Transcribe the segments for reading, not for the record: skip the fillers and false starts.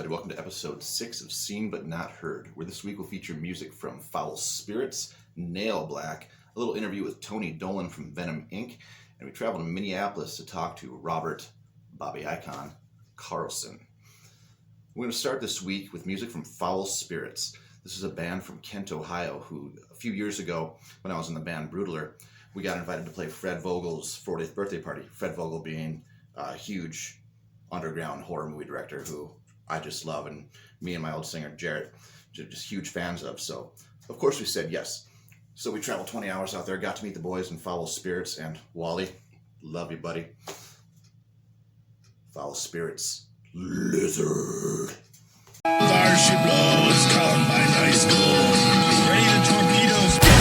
everybody. Welcome to episode 6 of Seen But Not Heard, where this week will feature music from Foul Spirits, Nailblack, a little interview with Tony Dolan from Venom Inc., and we travel to Minneapolis to talk to Robert, Bobby Icon, Carlson. We're going to start this week with music from Foul Spirits. This is a band from Kent, Ohio, who a few years ago, when I was in the band Brutaler, we got invited to play Fred Vogel's 40th birthday party. Fred Vogel being a huge underground horror movie director who I just love, and me and my old singer Jarrett just huge fans of. So of course we said yes. So we traveled 20 hours out there, got to meet the boys in Foul Spirits, and Wally, love you, buddy. Foul Spirits, Lizard. Fire she blows, Columbine High School. Ready to torpedoes.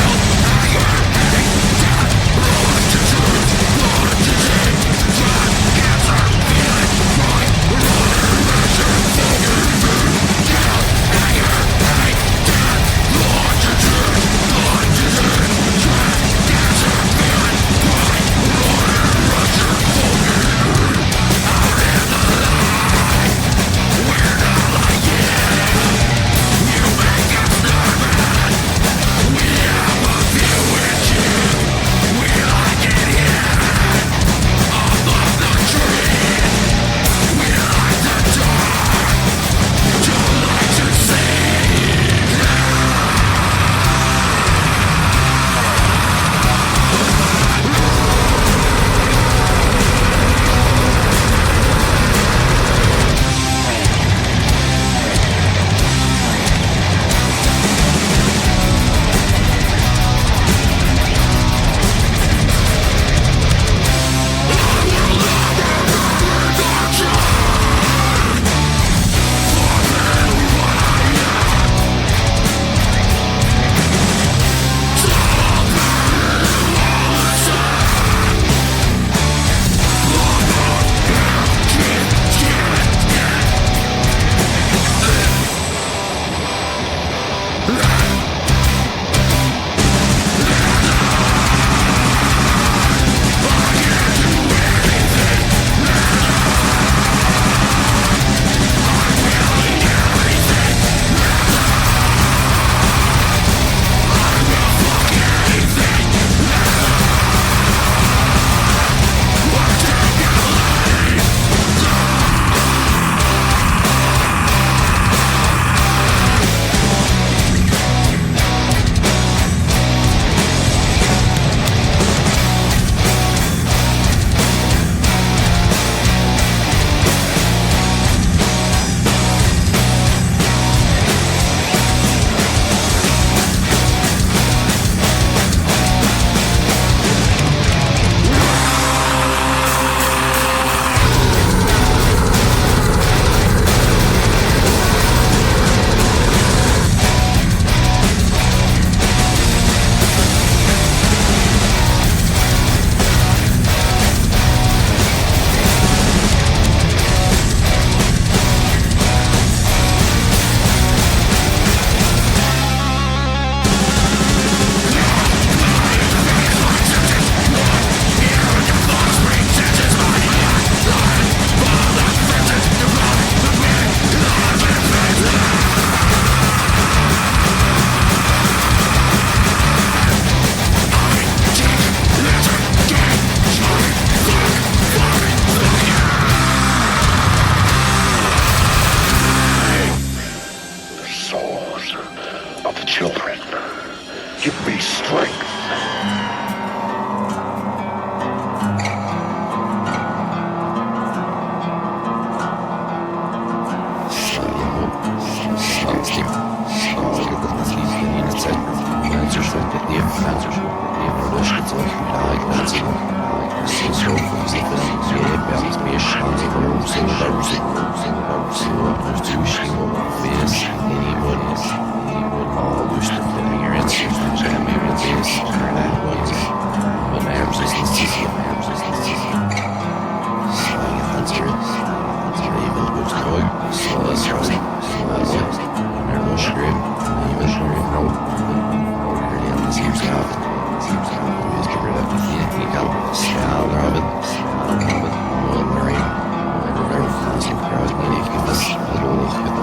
Little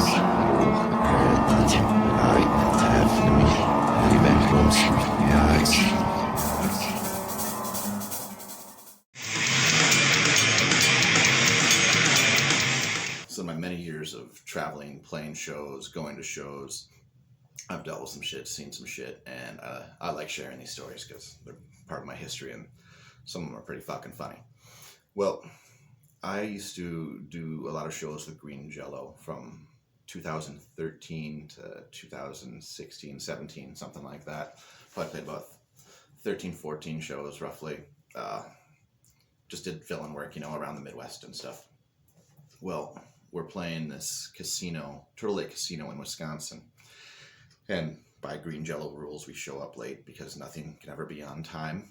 between playing shows, going to shows. I've dealt with some shit, seen some shit, and I like sharing these stories because they're part of my history, and some of them are pretty fucking funny. Well, I used to do a lot of shows with Green Jello from 2013 to 2016, 17, something like that. Probably played about 13, 14 shows roughly. Just did fill-in work, around the Midwest and stuff. Well, we're playing this casino, Turtle Lake Casino in Wisconsin. And by Green Jello rules, we show up late because nothing can ever be on time.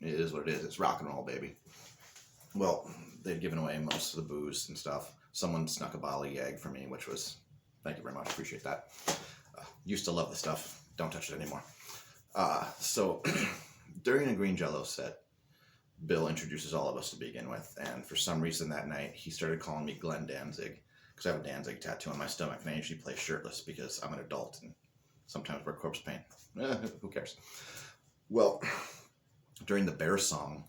It is what it is. It's rock and roll, baby. Well, they'd given away most of the booze and stuff. Someone snuck a bottle of Yag for me, which was, thank you very much, appreciate that. Used to love the stuff. Don't touch it anymore. So during a Green Jello set, Bill introduces all of us to begin with, and for some reason that night, he started calling me Glenn Danzig, because I have a Danzig tattoo on my stomach, and I usually play shirtless because I'm an adult and sometimes wear corpse paint. Who cares? Well, during the Bear song,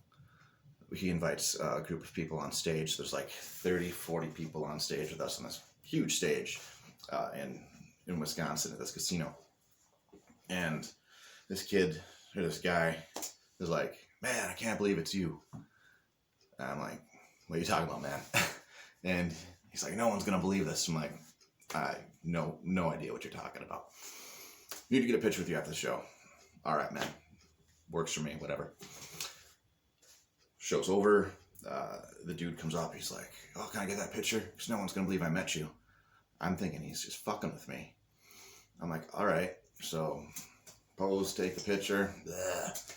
he invites a group of people on stage. There's like 30, 40 people on stage with us on this huge stage in Wisconsin at this casino. And this kid, or this guy, is like, man, I can't believe it's you. And I'm like, what are you talking about, man? And he's like, no one's going to believe this. I'm like, I no idea what you're talking about. Need to get a picture with you after the show. All right, man. Works for me, whatever. Show's over. The dude comes up. He's like, oh, can I get that picture? Because no one's going to believe I met you. I'm thinking he's just fucking with me. I'm like, all right. So pose, take the picture. Bleh.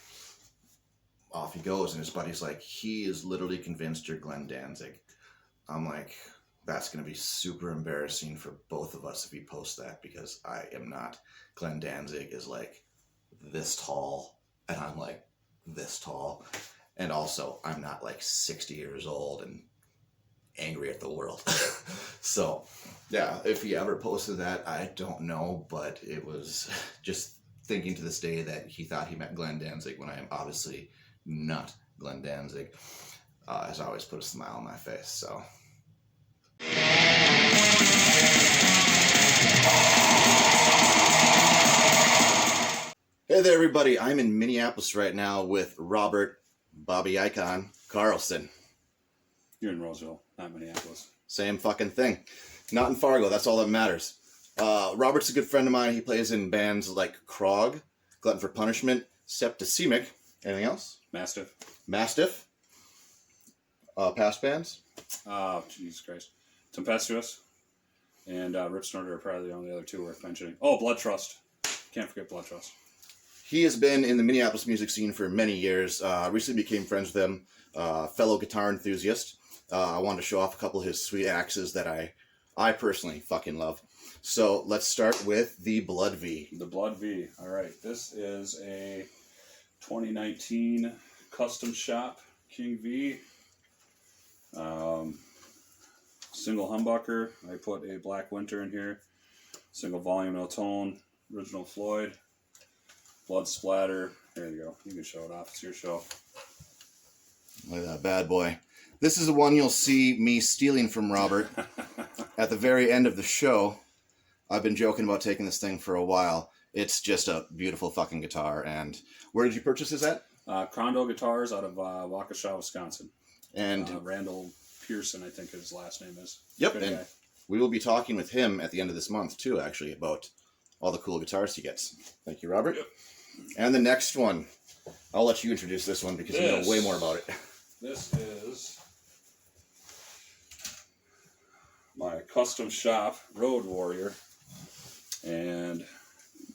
Off he goes. And his buddy's like, he is literally convinced you're Glenn Danzig. I'm like, that's going to be super embarrassing for both of us if we post that, because I am not. Glenn Danzig is like this tall, and I'm like this tall. And also, I'm not like 60 years old and angry at the world. So, yeah, if he ever posted that, I don't know, but it was just thinking to this day that he thought he met Glenn Danzig when I am obviously not Glenn Danzig. Has always put a smile on my face, so. Hey there, everybody. I'm in Minneapolis right now with Robert Bobby Icon Carlson. You're in Roseville, not Minneapolis. Same fucking thing. Not in Fargo. That's all that matters. Robert's a good friend of mine. He plays in bands like Krog, Glutton for Punishment, Septicemic. Anything else? Mastiff. Past bands? Oh, Jesus Christ. Tempestuous and Rip Snorter are probably the only other two worth mentioning. Oh, Blood Trust. Can't forget Blood Trust. He has been in the Minneapolis music scene for many years. Recently became friends with him, fellow guitar enthusiast. I wanted to show off a couple of his sweet axes that I personally fucking love. So let's start with the Blood V. The Blood V. All right. This is a 2019 custom shop King V. Single humbucker. I put a Black Winter in here. Single volume, no tone. Original Floyd. Blood splatter. There you go. You can show it off. It's your show. Look at that bad boy. This is the one you'll see me stealing from Robert at the very end of the show. I've been joking about taking this thing for a while. It's just a beautiful fucking guitar. And where did you purchase this at? Crondo Guitars out of Waukesha, Wisconsin. And Randall Pearson, I think his last name is. Yep, Good and guy. we will be talking with him at the end of this month, too, actually, about all the cool guitars he gets. Thank you, Robert. Yep. And the next one, I'll let you introduce this one because you know way more about it. This is my custom shop Road Warrior, and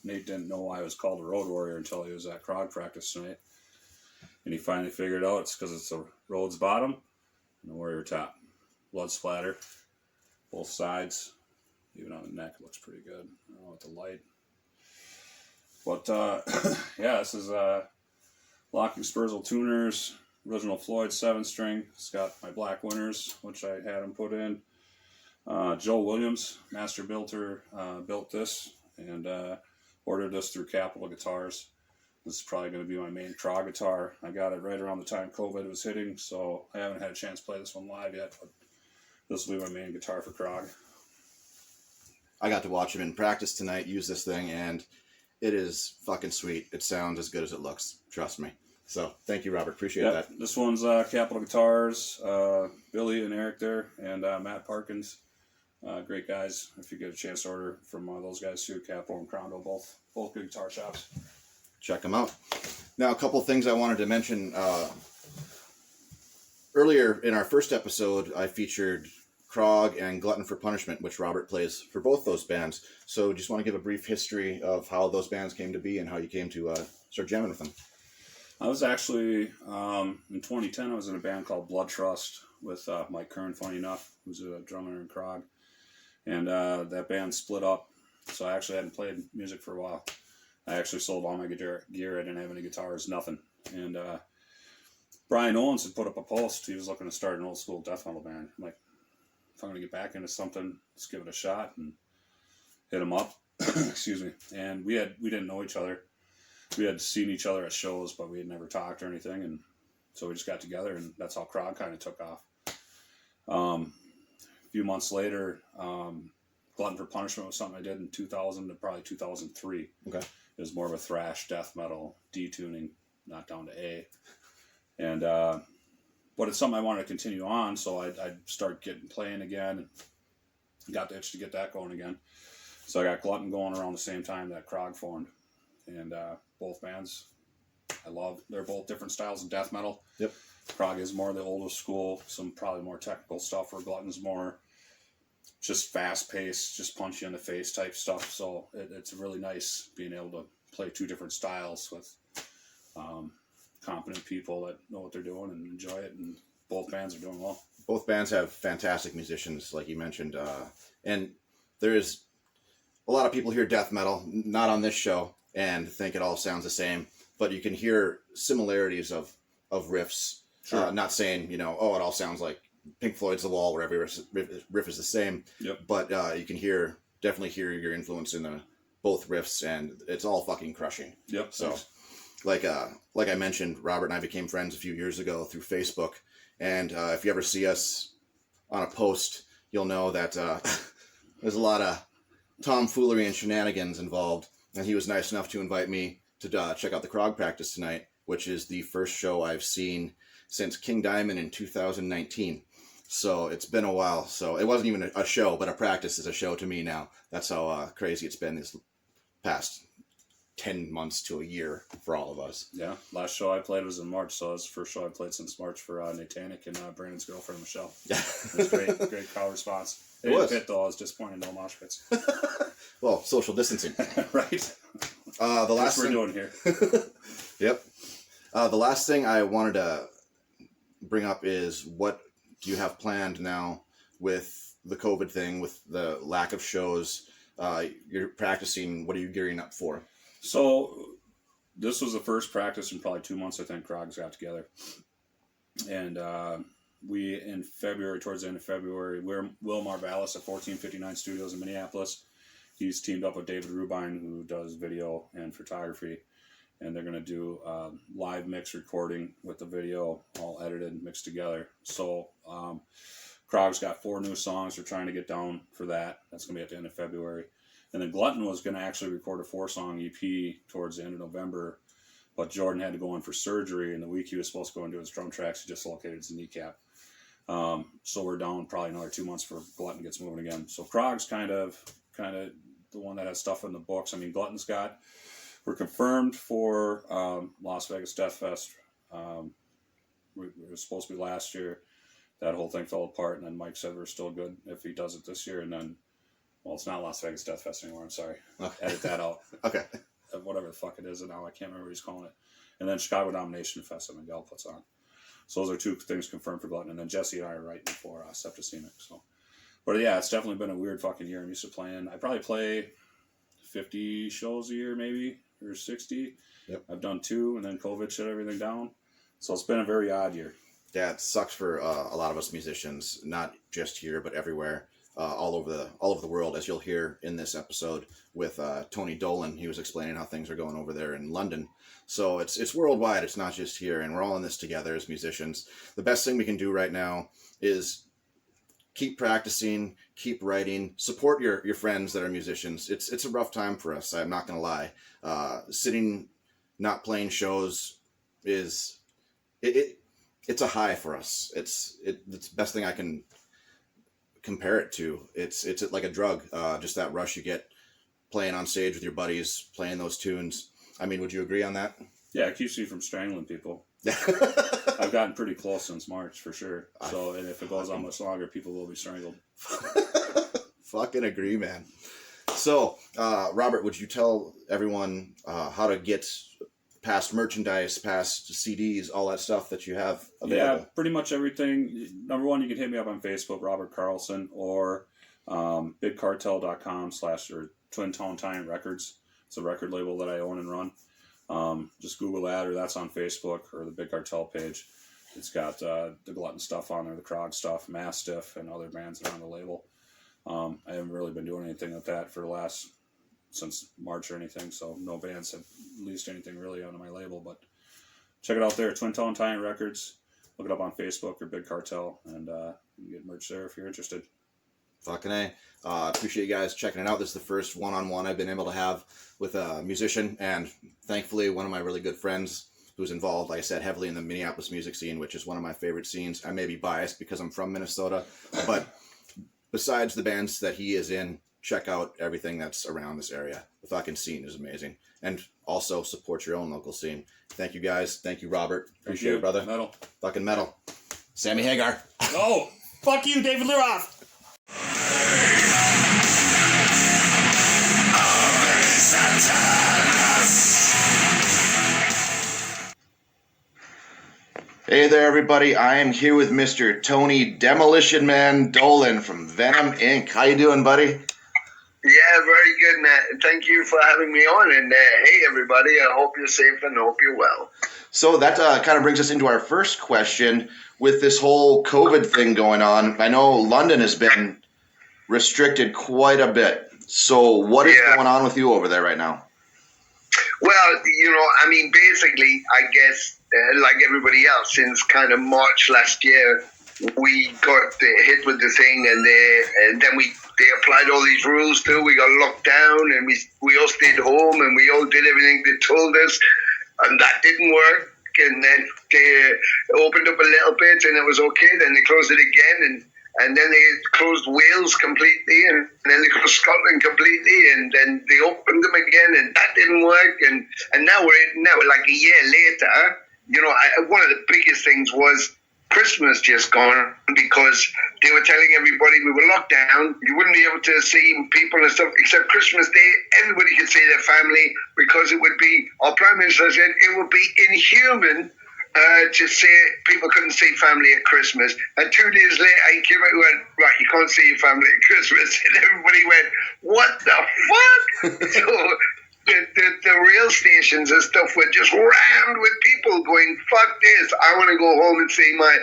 Nate didn't know why it was called a Road Warrior until he was at Krog practice tonight, and he finally figured out it's because it's a Rhodes bottom and a Warrior top. Blood splatter, both sides, even on the neck it looks pretty good. I don't know with the light. But, yeah, this is Locking Spurzle tuners, original Floyd 7-string. It's got my Black Winters, which I had him put in. Joe Williams, master builder, built this and ordered this through Capital Guitars. This is probably going to be my main Krog guitar. I got it right around the time COVID was hitting, so I haven't had a chance to play this one live yet, but this will be my main guitar for Krog. I got to watch him in practice tonight, use this thing, and it is fucking sweet. It sounds as good as it looks. Trust me. So thank you, Robert. Appreciate that. This one's Capital Guitars, Billy and Eric there, and Matt Parkins. Great guys. If you get a chance to order from those guys too, Capital and Crondo, both good guitar shops. Check them out. Now, a couple things I wanted to mention. Earlier in our first episode, I featured Krog and Glutton for Punishment, which Robert plays for both those bands. So just want to give a brief history of how those bands came to be and how you came to start jamming with them. I was actually, in 2010, I was in a band called Blood Trust with Mike Kern, funny enough, who's a drummer in Krog. And that band split up, so I actually hadn't played music for a while. I actually sold all my gear. I didn't have any guitars, nothing. And Brian Owens had put up a post. He was looking to start an old school death metal band. I'm like, if I'm going to get back into something, let's give it a shot. And hit him up. Excuse me. And we didn't know each other. We had seen each other at shows, but we had never talked or anything. And so we just got together, and that's how Krog kind of took off. A few months later, Glutton for Punishment was something I did in 2000 to probably 2003. Okay. It was more of a thrash death metal detuning, not down to A. And but it's something I wanted to continue on, so I'd start playing again, and got the itch to get that going again. So I got Glutton going around the same time that Krog formed. And both bands I love. They're both different styles of death metal. Yep. Krog is more the older school, some probably more technical stuff, where Glutton's more just fast paced, just punch you in the face type stuff. So it's really nice being able to play two different styles with competent people that know what they're doing and enjoy it. And both bands are doing well. Both bands have fantastic musicians, like you mentioned. And there is a lot of people hear death metal, not on this show, and think it all sounds the same. But you can hear similarities of riffs. Sure. Not saying, it all sounds like Pink Floyd's The Wall, where every riff is the same. Yep. But you can definitely hear your influence in both riffs, and it's all fucking crushing. Yep. So, like I mentioned, Robert and I became friends a few years ago through Facebook. And if you ever see us on a post, you'll know that there's a lot of tomfoolery and shenanigans involved. And he was nice enough to invite me to check out the Krog practice tonight, which is the first show I've seen since King Diamond in 2019. So it's been a while. So it wasn't even a show, but a practice is a show to me now. That's how crazy it's been this past 10 months to a year for all of us. Yeah. Last show I played was in March, so it's the first show I played since March for Natanic and Brandon's girlfriend, Michelle. Yeah. It was great. Great crowd response. It didn't fit, though. I was disappointed. No mosh pits. Well, social distancing. Right. The last thing we're doing here. Yep. The last thing I wanted to bring up is, what do you have planned now with the COVID thing, with the lack of shows? You're practicing. What are you gearing up for? So this was the first practice in probably 2 months, I think, Krog's got together. And we, in February, towards the end of February, we're Will Marvalis at 1459 Studios in Minneapolis. He's teamed up with David Rubine, who does video and photography. And they're going to do live mix recording with the video all edited and mixed together. So Krog's got 4 new songs we're trying to get down for that. That's going to be at the end of February. And then Glutton was going to actually record a 4-song EP towards the end of November. But Jordan had to go in for surgery. And the week he was supposed to go and do his drum tracks, he dislocated his kneecap. So we're down probably another 2 months for Glutton gets moving again. So Krog's kind of the one that has stuff in the books. I mean, we're confirmed for Las Vegas Death Fest. We were supposed to be last year. That whole thing fell apart, and then Mike said we're still good if he does it this year. And then, well, it's not Las Vegas Death Fest anymore. I'm sorry. Okay. Edit that out. Okay. Whatever the fuck it is now. I can't remember what he's calling it. And then Chicago Domination Fest that Miguel puts on. So those are 2 things confirmed for Glutton. And then Jesse and I are writing for Septicemic. So, but yeah, it's definitely been a weird fucking year. I'm used to playing. I probably play 50 shows a year, maybe, or 60. Yep. I've done 2, and then COVID shut everything down. So it's been a very odd year. Yeah, it sucks for a lot of us musicians, not just here, but everywhere, all over the world, as you'll hear in this episode with Tony Dolan. He was explaining how things are going over there in London. So it's worldwide. It's not just here, and we're all in this together as musicians. The best thing we can do right now is keep practicing, keep writing, support your friends that are musicians. It's a rough time for us. I'm not going to lie. Sitting, not playing shows it's a high for us. It's the best thing I can compare it to. It's like a drug. Just that rush you get playing on stage with your buddies, playing those tunes. I mean, would you agree on that? Yeah, it keeps you from strangling people. I've gotten pretty close since March, for sure. So, and if it goes on much longer, people will be strangled. Fucking agree, man. So, Robert, would you tell everyone how to get past merchandise, past CDs, all that stuff that you have available? Yeah, pretty much everything. Number one, you can hit me up on Facebook, Robert Carlson, or bigcartel.com/ or Twin Tone Time Records. It's a record label that I own and run. Just Google that, or that's on Facebook, or the Big Cartel page. It's got the Glutton stuff on there, the Krog stuff, Mastiff, and other bands that are on the label. I haven't really been doing anything with that since March or anything, so no bands have released anything really onto my label, but check it out there, Twin Tone Time Records. Look it up on Facebook or Big Cartel, and you can get merch there if you're interested. Fucking A. Appreciate you guys checking it out. This is the first one-on-one I've been able to have with a musician, and thankfully one of my really good friends who's involved, like I said, heavily in the Minneapolis music scene, which is one of my favorite scenes. I may be biased because I'm from Minnesota, but besides the bands that he is in, check out everything that's around this area. The fucking scene is amazing. And also support your own local scene. Thank you guys. Thank you, Robert. Appreciate it, brother. Metal. Fucking metal. Sammy Hagar. Oh, fuck you, David Leroff. Hey there, everybody. I am here with Mr. Tony Demolition Man Dolan from Venom Inc. How you doing, buddy? Yeah, very good, Matt. Thank you for having me on. And hey, everybody, I hope you're safe and hope you're well. So that kind of brings us into our first question. With this whole COVID thing going on, I know London has been restricted quite a bit. So what is going on with you over there right now? Well, basically, I guess, like everybody else, since kind of March last year, we got hit with the thing, and then they applied all these rules too. We got locked down, and we all stayed home, and we all did everything they told us, and that didn't work. And then they opened up a little bit, and it was okay. Then they closed it again, and then they closed Wales completely, and then they closed Scotland completely, and then they opened them again, and that didn't work. And now we're like a year later. One of the biggest things was Christmas just gone, because they were telling everybody we were locked down. You wouldn't be able to see people and stuff except Christmas Day. Everybody could see their family, because it would be, our Prime Minister said, it would be inhuman to say people couldn't see family at Christmas. And 2 days later, he came out and went, right, you can't see your family at Christmas. And everybody went, what the fuck? So the rail stations and stuff were just rammed with people going, fuck this, I want to go home and see my,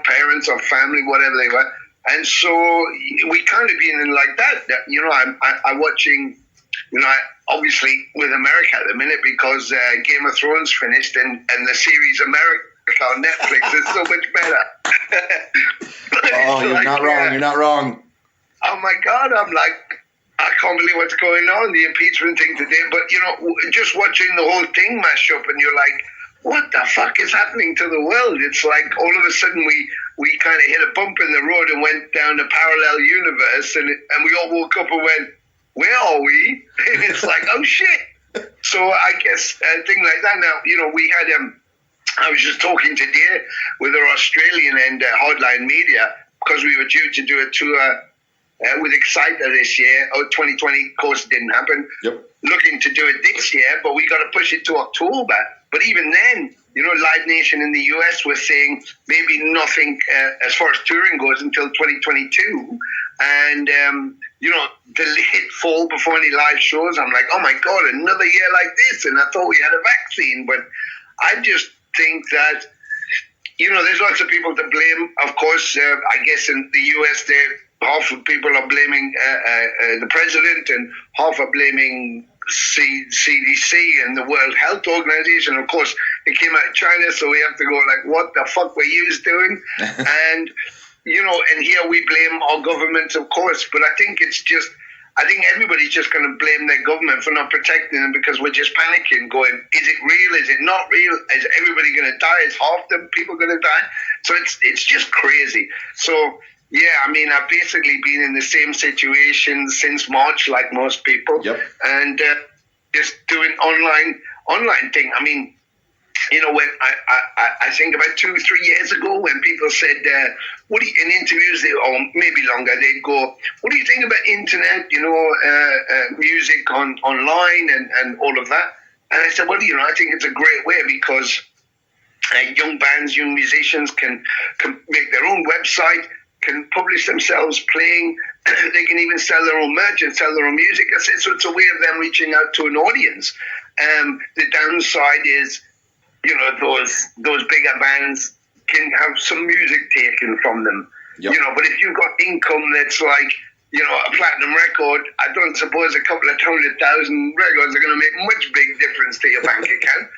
parents or family, whatever they were. And so we kind of been in like that. I'm watching, obviously with America at the minute, because Game of Thrones finished, and the series America on Netflix is so much better. Oh, you're not wrong. You're not wrong. Oh my God, I'm like, I can't believe what's going on, the impeachment thing today. But, just watching the whole thing mash up, and you're like, what the fuck is happening to the world? It's like all of a sudden we kind of hit a bump in the road and went down a parallel universe, and we all woke up and went, where are we? And it's like, oh shit. So I guess a thing like that. Now, we had, I was just talking today with our Australian and Hardline Media, because we were due to do a tour with Exciter this year. 2020, of course, it didn't happen. Yep. Looking to do it this year, but we got to push it to October. But even then, Live Nation in the US was saying maybe nothing as far as touring goes until 2022. And, the late fall before any live shows, I'm like, oh my God, another year like this. And I thought we had a vaccine. But I just think that, there's lots of people to blame. Of course, I guess in the US, half of people are blaming the president, and half are blaming CDC and the World Health Organization. Of course, it came out of China, so we have to go like, what the fuck were you doing? And and here we blame our government, of course, but I think everybody's just going to blame their government for not protecting them because we're just panicking, going, is it real? Is it not real? Is everybody going to die? Is half the people going to die? So it's just crazy. So, yeah, I mean, I've basically been in the same situation since March, like most people. Yep. And just doing online thing. I mean, when I think about 2-3 years ago when people said, in interviews, or maybe longer, they'd go, what do you think about internet, music online and all of that? And I said, well, I think it's a great way because young bands, young musicians can make their own website, can publish themselves playing, they can even sell their own merch and sell their own music. I said, so it's a way of them reaching out to an audience. The downside is, those bigger bands can have some music taken from them. Yep. But if you've got income that's like, a platinum record, I don't suppose a couple of 100,000 records are going to make much big difference to your bank account.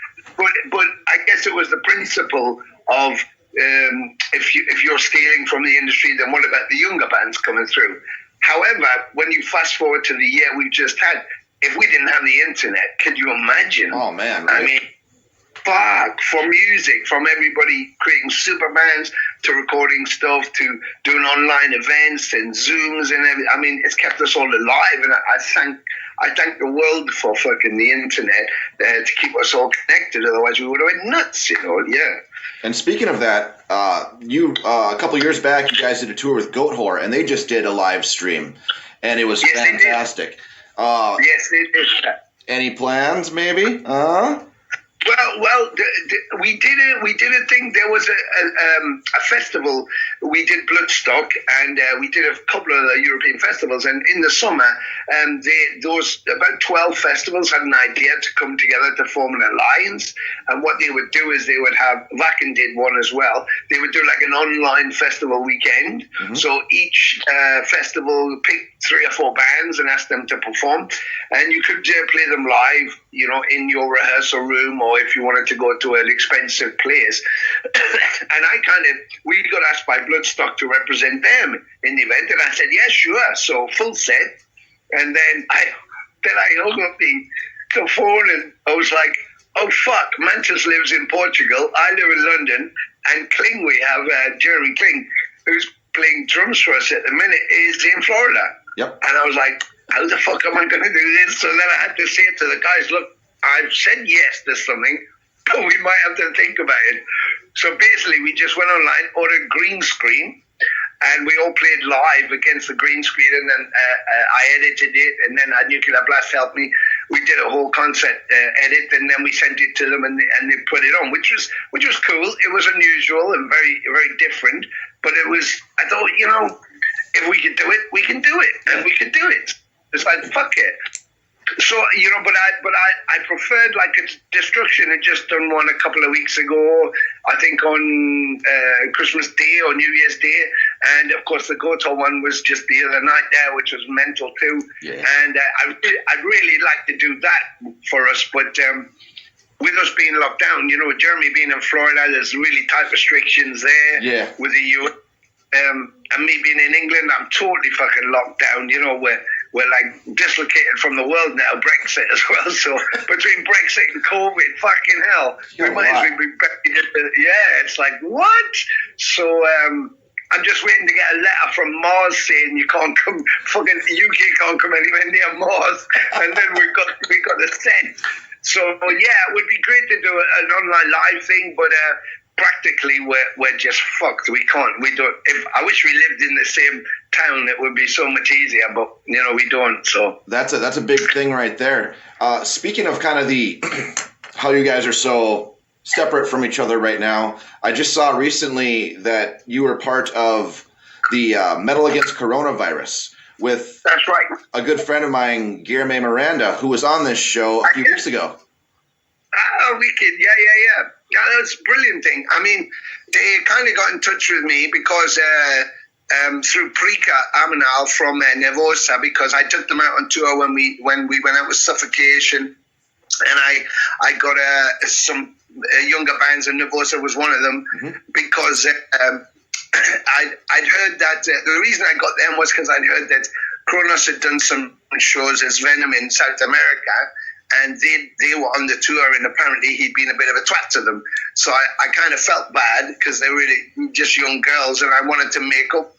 But I guess it was the principle of if you're stealing from the industry, then what about the younger bands coming through? However, when you fast forward to the year we've just had, if we didn't have the internet, could you imagine? Oh, man. Right? I mean, from music, from everybody creating super bands to recording stuff to doing online events and Zooms and everything. I mean, it's kept us all alive, and I thank the world for fucking the internet to keep us all connected. Otherwise, we would have been nuts, Yeah. And speaking of that, a couple years back, you guys did a tour with Goat Whore, and they just did a live stream, and it was fantastic. Yes, they did. Any plans, maybe? Well, we did a thing. There was a festival. We did Bloodstock, and we did a couple of the European festivals. And in the summer, those about 12 festivals had an idea to come together to form an alliance. And what they would do is they would have, Vakken did one as well. They would do like an online festival weekend. Mm-hmm. So each festival picked 3 or 4 bands and asked them to perform, and you could play them live, in your rehearsal room, or if you wanted to go to an expensive place. And we got asked by Bloodstock to represent them in the event, and I said, yeah, sure. So full set. And then I hung up the phone, and I was like, oh fuck, Mantis lives in Portugal, I live in London, and Kling, we have Jeremy Kling, who's playing drums for us at the minute, is in Florida. Yep. And I was like, how the fuck am I going to do this? So then I had to say to the guys, look, I've said yes to something, but we might have to think about it. So basically, we just went online, ordered green screen, and we all played live against the green screen, and then I edited it, and then Nuclear Blast helped me. We did a whole concept edit, and then we sent it to them, and they put it on, which was cool. It was unusual and very, very different, but it was, I thought, if we could do it, we can do it, and we could do it. It's like, fuck it. So, but I preferred like a Destruction had just done one a couple of weeks ago, I think on Christmas Day or New Year's Day, and of course the Goto one was just the other night there, which was mental too. Yeah. And I'd really like to do that for us, but with us being locked down, Jeremy being in Florida, there's really tight restrictions there. Yeah. With the US. And me being in England, I'm totally fucking locked down. We're like dislocated from the world now, Brexit as well. So between Brexit and COVID, fucking hell, we might as well be back. Yeah, it's like, what? So I'm just waiting to get a letter from Mars saying you can't come, fucking UK can't come anywhere near Mars. And then we got the set. So yeah, it would be great to do an online live thing, but practically we're just fucked. We can't. We don't. I wish we lived in the same town. It would be so much easier, but we don't. So that's a big thing right there. Speaking of kind of the how you guys are so separate from each other right now, I just saw recently that you were part of the Metal Against Coronavirus with that's right, a good friend of mine, Guillermo Miranda, who was on this show a few weeks ago. Oh, wicked. Yeah. Yeah, that's a brilliant thing. I mean, they kind of got in touch with me because through Prika Amanal from Nervosa, because I took them out on tour when we went out with Suffocation, and I got some younger bands, and Nervosa was one of them, because I'd heard that the reason I got them was because I'd heard that Kronos had done some shows as Venom in South America, and they were on the tour, and apparently he'd been a bit of a twat to them. So I kind of felt bad because they were really just young girls, and I wanted to make up,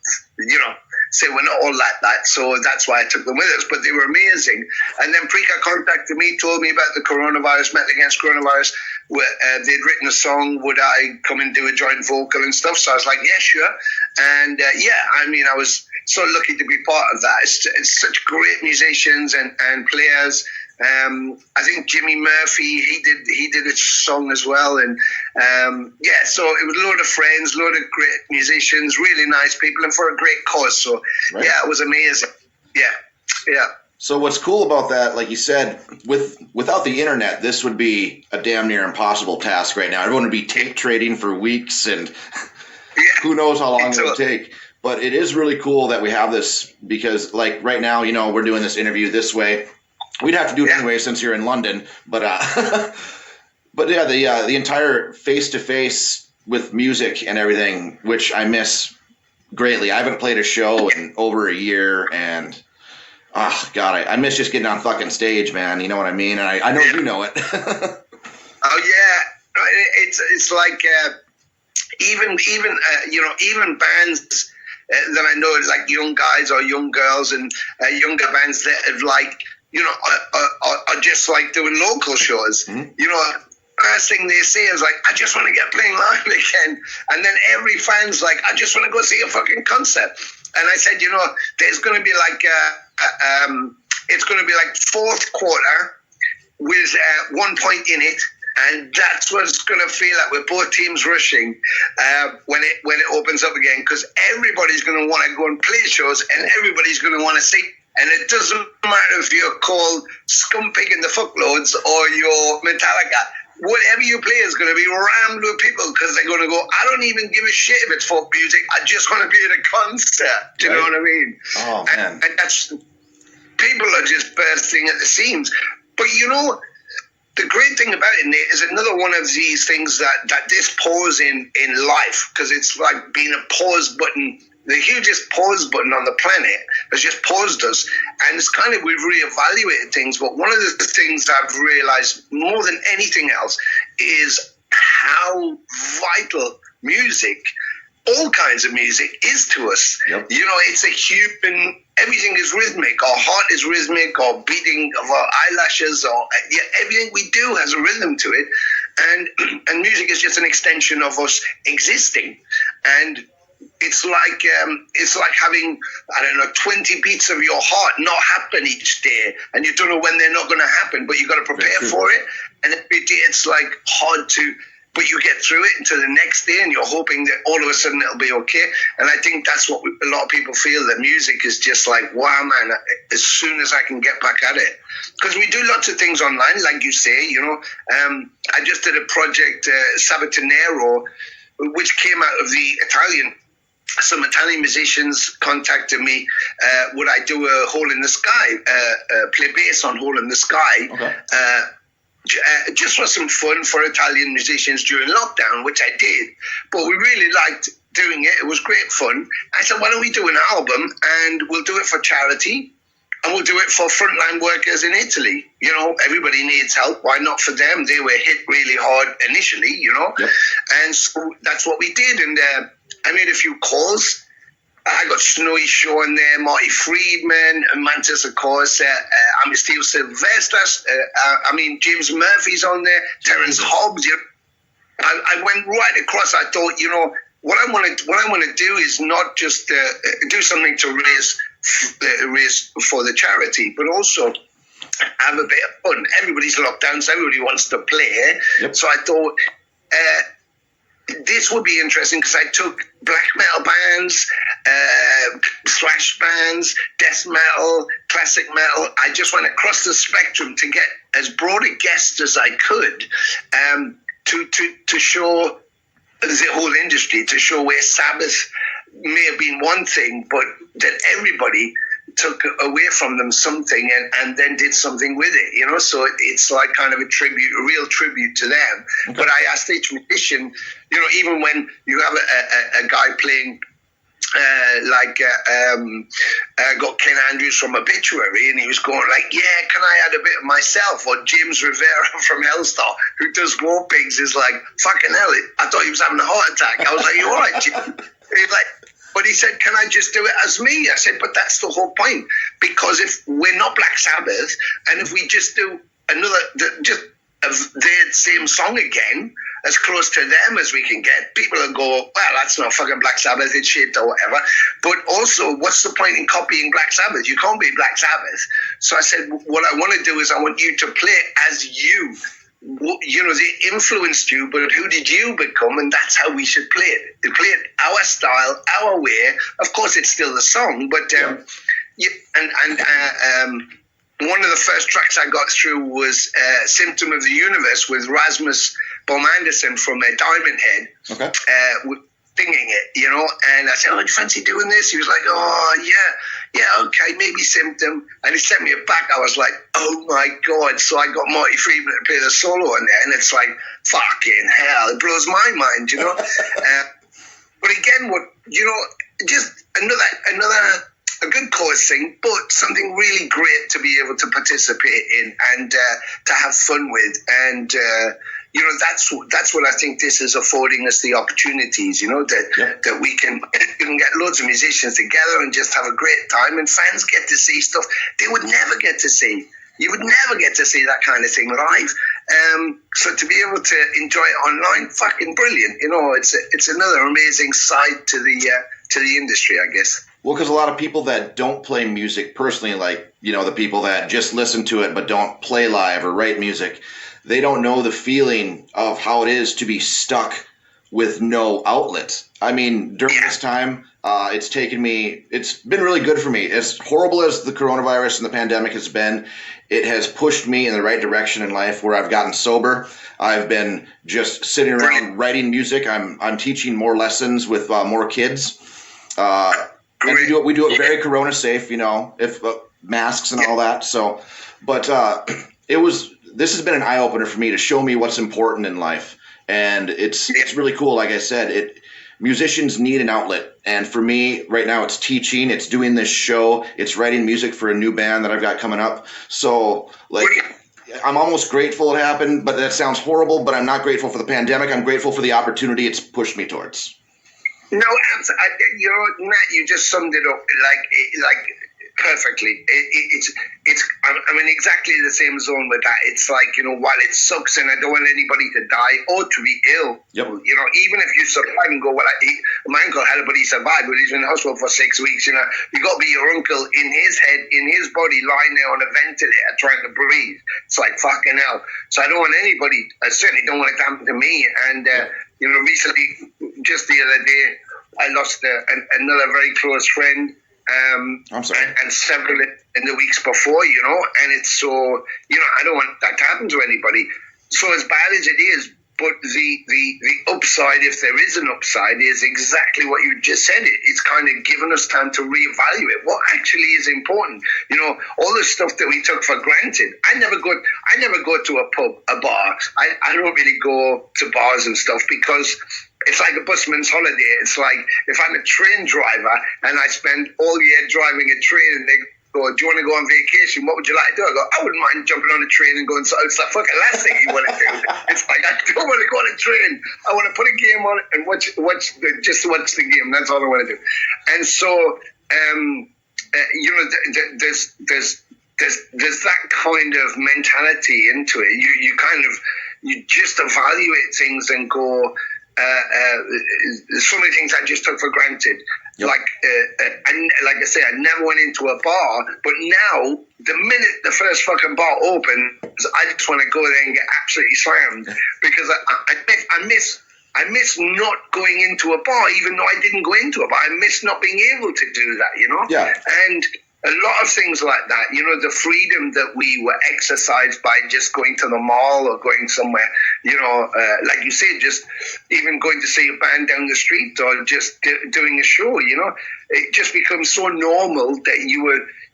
say we're not all like that. So that's why I took them with us. But they were amazing. And then Preca contacted me, told me about the coronavirus, Metal Against Coronavirus. They'd written a song, would I come and do a joint vocal and stuff? So I was like, yeah, sure. And I was so lucky to be part of that. It's such great musicians and players. I think Jimmy Murphy, he did a song as well, and so it was a load of friends, load of great musicians, really nice people, and for a great cause. So right. Yeah, it was amazing. Yeah. So what's cool about that, like you said, without the internet, this would be a damn near impossible task right now. Everyone would be tape trading for weeks, and who knows how long it would take. But it is really cool that we have this, because like right now, we're doing this interview this way. We'd have to do it anyway since you're in London, but yeah, the entire face-to-face with music and everything, which I miss greatly. I haven't played a show in over a year, and God, I miss just getting on fucking stage, man. You know what I mean? And I know you know it. Oh yeah, it's like even bands that I know, like young guys or young girls and younger bands that have are just like doing local shows. Mm-hmm. First thing they say is like, I just want to get playing live again. And then every fan's like, I just want to go see a fucking concert. And I said, there's going to be like, it's going to be like fourth quarter with 1 point in it. And that's what it's going to feel like with both teams rushing when it opens up again, because everybody's going to want to go and play shows, and everybody's going to want to see. And it doesn't matter if you're called Scumpig and the Fuckloads or you're Metallica. Whatever you play is going to be rammed with people, because they're going to go, I don't even give a shit if it's folk music. I just want to be at a concert. Do you know what I mean? Oh, man. And that's, people are just bursting at the seams. But the great thing about it, Nate, is another one of these things that this pause in life, because it's like being a pause button. The hugest pause button on the planet has just paused us. And it's kind of, we've reevaluated things. But one of the things I've realized more than anything else is how vital music, all kinds of music, is to us. Yep. It's a human, everything is rhythmic. Our heart is rhythmic, our beating of our eyelashes, or everything we do has a rhythm to it. And music is just an extension of us existing. And it's like having, 20 beats of your heart not happen each day, and you don't know when they're not going to happen, but you got to prepare for it. And every day it's like hard to, but you get through it until the next day, and you're hoping that all of a sudden it'll be okay. And I think that's what a lot of people feel, that music is just like, wow, man, as soon as I can get back at it. Because we do lots of things online, like you say, I just did a project, Sabatonero, which came out of the Italian. Some Italian musicians contacted me. Would I do a Hole in the Sky, play bass on Hole in the Sky? Okay. Just for some fun for Italian musicians during lockdown, which I did. But we really liked doing it. It was great fun. I said, why don't we do an album, and we'll do it for charity, and we'll do it for frontline workers in Italy. Everybody needs help. Why not for them? They were hit really hard initially, Yep. And so that's what we did. And I made a few calls. I got Snowy Shaw in there, Marty Friedman, Mantis, of course, Steve Sylvester. James Murphy's on there, Terence Hobbs. I went right across. I thought, what I want to do is not just do something to raise for the charity, but also have a bit of fun. Everybody's locked down, so everybody wants to play. Yep. So I thought, this would be interesting, because I took black metal bands, thrash bands, death metal, classic metal. I just went across the spectrum to get as broad a guest as I could, to show the whole industry, to show where Sabbath may have been one thing, but that everybody took away from them something and then did something with it, you know. So it's like kind of a real tribute to them. Okay. But I asked each musician, you know, even when you have a guy playing got Ken Andrews from Obituary, and he was going like, yeah, can I add a bit of myself? Or James Rivera from Hellstar, who does War Pigs, is like, fucking hell, I thought he was having a heart attack. I was like, you all right, Jim? He's like, but he said, can I just do it as me? I said, but that's the whole point, because if we're not Black Sabbath, and if we just do their same song again, as close to them as we can get, people will go, well, that's not fucking Black Sabbath, it's shit or whatever. But also, what's the point in copying Black Sabbath? You can't be Black Sabbath. So I said, what I want to do is I want you to play as you. You know, they influenced you, but who did you become? And that's how we should play it. To play it our style, our way. Of course, it's still the song, but one of the first tracks I got through was Symptom of the Universe with Rasmus Bohm Anderson from Diamond Head, okay. Singing it, you know. And I said, oh, do you fancy doing this? He was like, oh, yeah, okay, maybe Symptom. And he sent me it back. I was like, oh, my God. So I got Marty Friedman to play the solo on there. And it's like, fucking hell, it blows my mind, you know. But again, just another a good cause thing, but something really great to be able to participate in and to have fun with. And, you know, that's what I think this is affording us, the opportunities, you know, that we can get loads of musicians together and just have a great time, and fans get to see stuff they would never get to see. You would never get to see that kind of thing live. So to be able to enjoy it online, fucking brilliant. You know, it's another amazing side to the industry, I guess. Well, because a lot of people that don't play music personally, like, you know, the people that just listen to it but don't play live or write music, they don't know the feeling of how it is to be stuck with no outlet. I mean, during this time, it's been really good for me. As horrible as the coronavirus and the pandemic has been, it has pushed me in the right direction in life, where I've gotten sober. I've been just sitting around writing music. I'm teaching more lessons with more kids. And we do it very Corona safe, you know, if masks and all that. So, but this has been an eye opener for me to show me what's important in life, and it's really cool. Like I said, musicians need an outlet, and for me right now, it's teaching, it's doing this show, it's writing music for a new band that I've got coming up. So, like, I'm almost grateful it happened, but that sounds horrible. But I'm not grateful for the pandemic. I'm grateful for the opportunity it's pushed me towards. No, you know, Matt, you just summed it up like perfectly. I'm in exactly the same zone with that. It's like, you know, while it sucks and I don't want anybody to die or to be ill, you know, even if you survive and go, well, my uncle had it, but he survived, but he's been in the hospital for 6 weeks, you know, you got to be your uncle in his head, in his body, lying there on a ventilator trying to breathe. It's like, fucking hell. So I don't want anybody, I certainly don't want it to happen to me. And, you know, recently, just the other day, I lost another very close friend. I'm sorry. And several in the weeks before, you know, and it's so, you know, I don't want that to happen to anybody. So as bad as it is, but the upside, if there is an upside, is exactly what you just said. It's kind of given us time to reevaluate what actually is important. You know, all the stuff that we took for granted. I never go to a pub, a bar. I don't really go to bars and stuff because it's like a busman's holiday. It's like if I'm a train driver and I spend all year driving a train and they go, do you want to go on vacation? What would you like to do? I go, I wouldn't mind jumping on a train and going, so it's the fucking last thing you want to do. It's like, I don't want to go on a train. I want to put a game on it and watch the game. That's all I want to do. And so, you know, there's that kind of mentality into it. You just evaluate things and go, so many things I just took for granted. Yep. Like I say, I never went into a bar, but now the minute the first fucking bar opens, I just want to go there and get absolutely slammed because I miss not going into a bar, even though I didn't go into a bar. I miss not being able to do that, you know. Yeah. And a lot of things like that, you know, the freedom that we were exercised by just going to the mall or going somewhere, you know, like you said, just even going to see a band down the street or just doing a show, you know, it just becomes so normal that you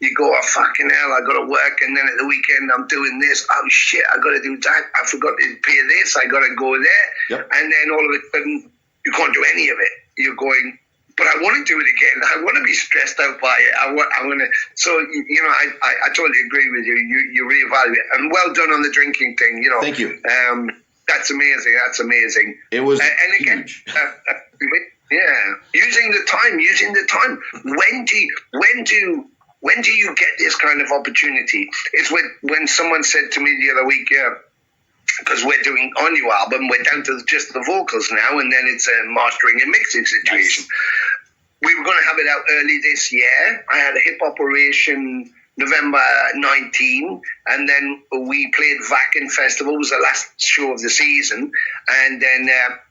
you go, oh, fucking hell, I got to work, and then at the weekend I'm doing this. Oh, shit, I got to do that. I forgot to pay this. I got to go there. Yep. And then all of a sudden, you can't do any of it. You're going, but I want to do it again. I want to be stressed out by it. I want to. So, I totally agree with you. You reevaluate. And well done on the drinking thing, Thank you. That's amazing. That's amazing. It was and again, huge. Yeah, using the time. When do you get this kind of opportunity? It's when someone said to me the other week, because we're doing on your album, we're down to just the vocals now, and then it's a mastering and mixing situation. Nice. We were going to have it out early this year. I had a hip operation November 19, and then we played Vakin Festival. It was the last show of the season, and then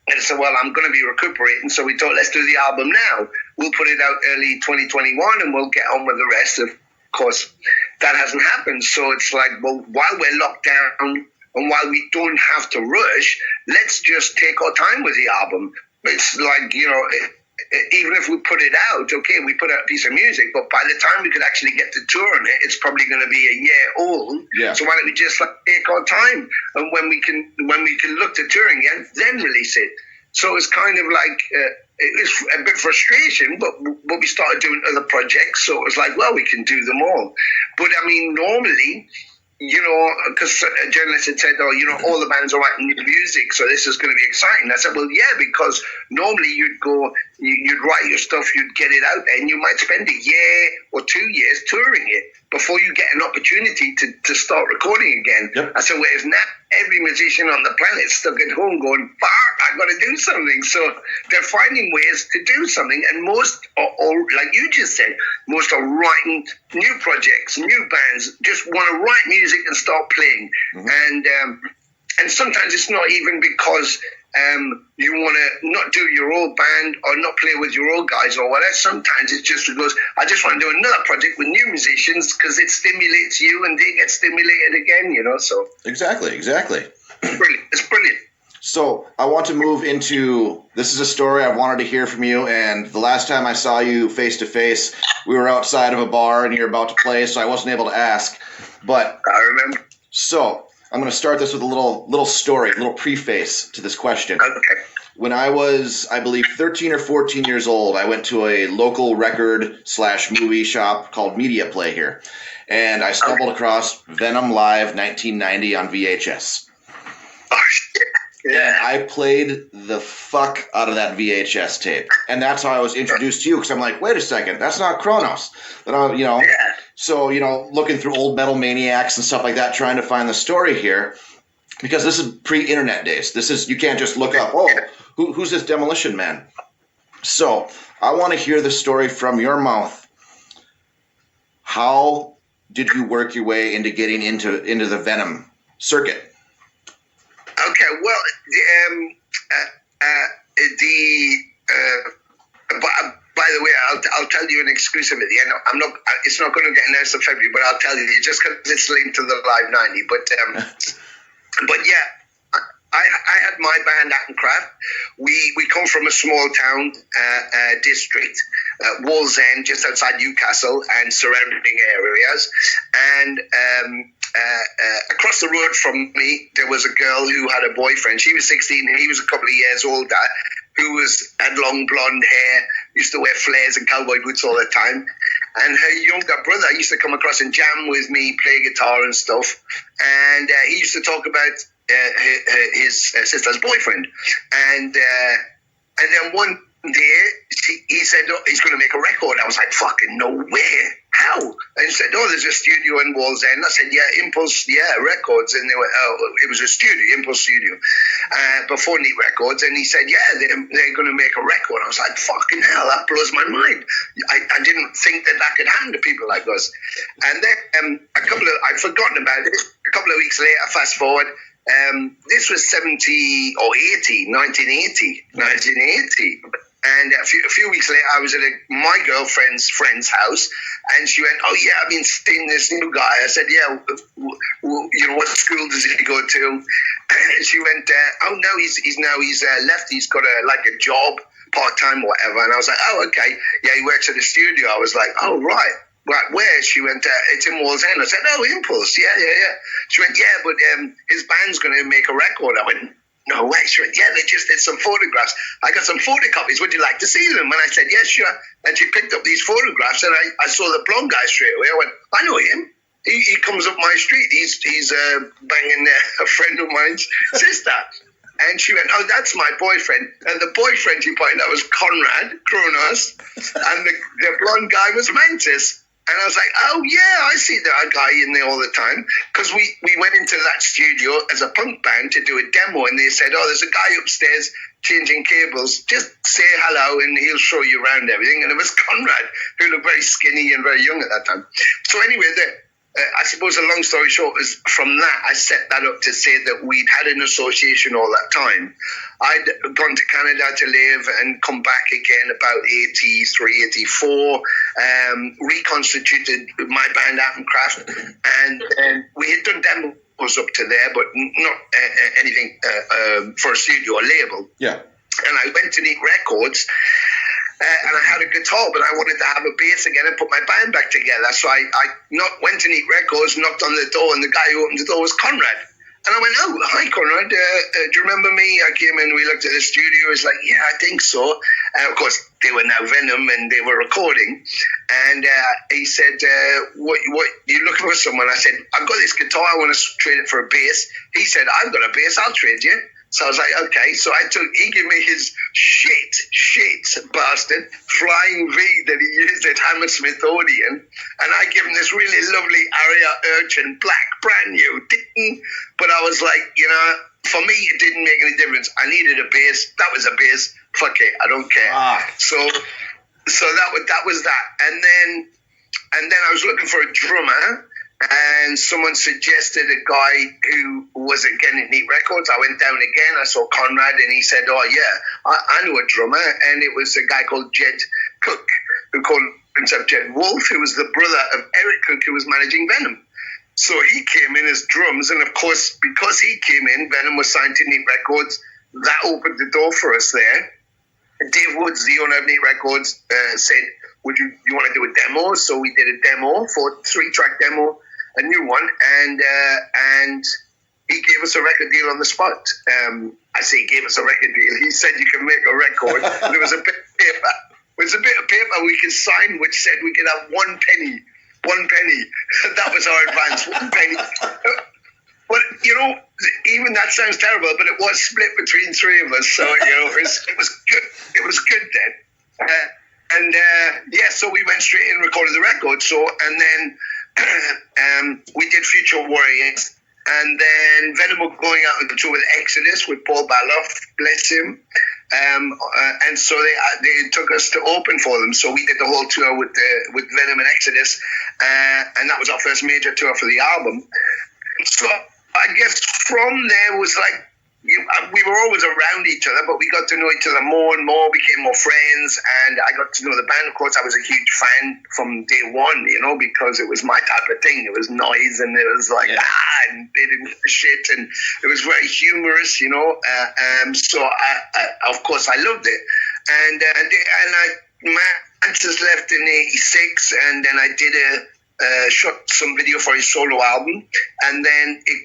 I said, well, I'm going to be recuperating, so we thought, let's do the album now. We'll put it out early 2021, and we'll get on with the rest. Of course, that hasn't happened, so it's like, well, while we're locked down and while we don't have to rush, let's just take our time with the album. It's like, even if we put it out, okay, we put out a piece of music, but by the time we could actually get to tour on it, it's probably going to be a year old. Yeah. So why don't we just take our time, and when we can look to touring again, then release it. So it's kind of like it's a bit frustration, but we started doing other projects, so it was like, well, we can do them all. But I mean, normally, because a journalist had said, all the bands are writing new music, so this is going to be exciting. I said, well, yeah, because normally you'd write your stuff, you'd get it out there, and you might spend a year or 2 years touring it before you get an opportunity to start recording again. Yep. I said, whereas now every musician on the planet is stuck at home going, fuck, I got to do something. So they're finding ways to do something, and most, or like you just said, most are writing new projects, new bands, just want to write music and start playing. Mm-hmm. And sometimes it's not even because you want to not do your old band or not play with your old guys or whatever. Sometimes it's just because I just want to do another project with new musicians because it stimulates you and they get stimulated again, so. Exactly. It's brilliant. So I want to move into, this is a story I wanted to hear from you, and the last time I saw you face to face, we were outside of a bar and you're about to play, so I wasn't able to ask, but I remember. So I'm going to start this with a little story, a little preface to this question. Okay. When I was, I believe, 13 or 14 years old, I went to a local record/movie shop called Media Play here, and I stumbled across Venom Live 1990 on VHS. Oh, shit. Yeah. And I played the fuck out of that VHS tape. And that's how I was introduced to you, because I'm like, wait a second, that's not Kronos. Yeah. So, looking through old Metal Maniacs and stuff like that, trying to find the story here, because this is pre-internet days. You can't just look up, who's this Demolition Man? So I want to hear the story from your mouth. How did you work your way into getting into the Venom circuit? Okay, well, by the way, I'll tell you an exclusive at the end. I'm not. It's not going to get announced in February, but I'll tell you just because it's linked to the Live 90. But yeah, I had my band Attencraft. We come from a small town district, Wallsend, just outside Newcastle and surrounding areas, and. Across the road from me, there was a girl who had a boyfriend. She was 16 and he was a couple of years older, who had long blonde hair, used to wear flares and cowboy boots all the time. And her younger brother used to come across and jam with me, play guitar and stuff. And he used to talk about his sister's boyfriend. And then one day he said, he's going to make a record. I was like, fucking no way. How? And he said, there's a studio in Wallsend. I said, yeah, Impulse, Records. And they went, it was a studio, Impulse Studio, before Neat Records. And he said, yeah, they're going to make a record. I was like, fucking hell, that blows my mind. I didn't think that could happen to people like us. And then I'd forgotten about it. A couple of weeks later, fast forward, this was 1980. And a few weeks later, I was at my girlfriend's friend's house, and she went, "Oh yeah, I've been seeing this new guy." I said, "Yeah, what school does he go to?" And she went, "Oh no, he's left. He's got a job, part time or whatever." And I was like, "Oh okay, yeah, he works at a studio." I was like, "Oh right." where? She went, it's in Wall's End. I said, oh, Impulse, yeah. She went, yeah, but his band's going to make a record. I went, no way. She went, yeah, they just did some photographs. I got some photocopies. Would you like to see them? And I said, yeah, sure. And she picked up these photographs, and I saw the blonde guy straight away. I went, I know him. He comes up my street. He's banging a friend of mine's sister. And she went, oh, that's my boyfriend. And the boyfriend, she pointed out, was Conrad Kronos. And the blonde guy was Mantis. And I was like, oh, yeah, I see that guy in there all the time. Because we went into that studio as a punk band to do a demo. And they said, oh, there's a guy upstairs changing cables. Just say hello and he'll show you around everything. And it was Conrad, who looked very skinny and very young at that time. So anyway, I suppose a long story short is from that, I set that up to say that we'd had an association all that time. I'd gone to Canada to live and come back again about 83, 84, reconstituted my band Attencraft, and we had done demos up to there, but not anything for a studio or label. Yeah. And I went to Neat Records, and I had a guitar, but I wanted to have a bass again and put my band back together. So I went to Neat Records, knocked on the door, and the guy who opened the door was Conrad. And I went, oh, hi, Conrad. Do you remember me? I came in, we looked at the studio. He was like, yeah, I think so. And, of course, they were now Venom, and they were recording. And he said, what you looking for someone? I said, I've got this guitar. I want to trade it for a bass. He said, I've got a bass. I'll trade you. So I was like, okay. So he gave me his shit bastard Flying V that he used at Hammersmith Odeon. And I gave him this really lovely Aria Urchin black, brand new. But I was like, for me, it didn't make any difference. I needed a bass. That was a bass. Fuck it. I don't care. So that was that. And then I was looking for a drummer. And someone suggested a guy who was again at Neat Records. I went down again. I saw Conrad, and he said, "Oh yeah, I knew a drummer." And it was a guy called Jed Cook, who called himself Jed Wolf, who was the brother of Eric Cook, who was managing Venom. So he came in as drums, and of course, because he came in, Venom was signed to Neat Records. That opened the door for us there. Dave Woods, the owner of Neat Records, said, "Would you want to do a demo?" So we did a demo, 3-track demo. A new one, and he gave us a record deal on the spot. I say he gave us a record deal. He said you can make a record. There was a bit of paper. There was a bit of paper we could sign which said we could have 1 penny. 1 penny. That was our advance. 1 penny. But even that sounds terrible, but it was split between 3 of us. So it was good. It was good then. So we went straight in and recorded the record. So and then. We did Future Warriors, and then Venom were going out on the tour with Exodus with Paul Baloff, bless him, and so they took us to open for them. So we did the whole tour with Venom and Exodus, and that was our first major tour for the album. So I guess from there was like we were always around each other, but we got to know each other more and more, became more friends, and I got to know the band. Of course, I was a huge fan from day one, because it was my type of thing. It was noise, and it was like, and they didn't give a shit, and it was very humorous, so of course, I loved it. And Mantis left in 86, and then I did shot some video for his solo album, and then it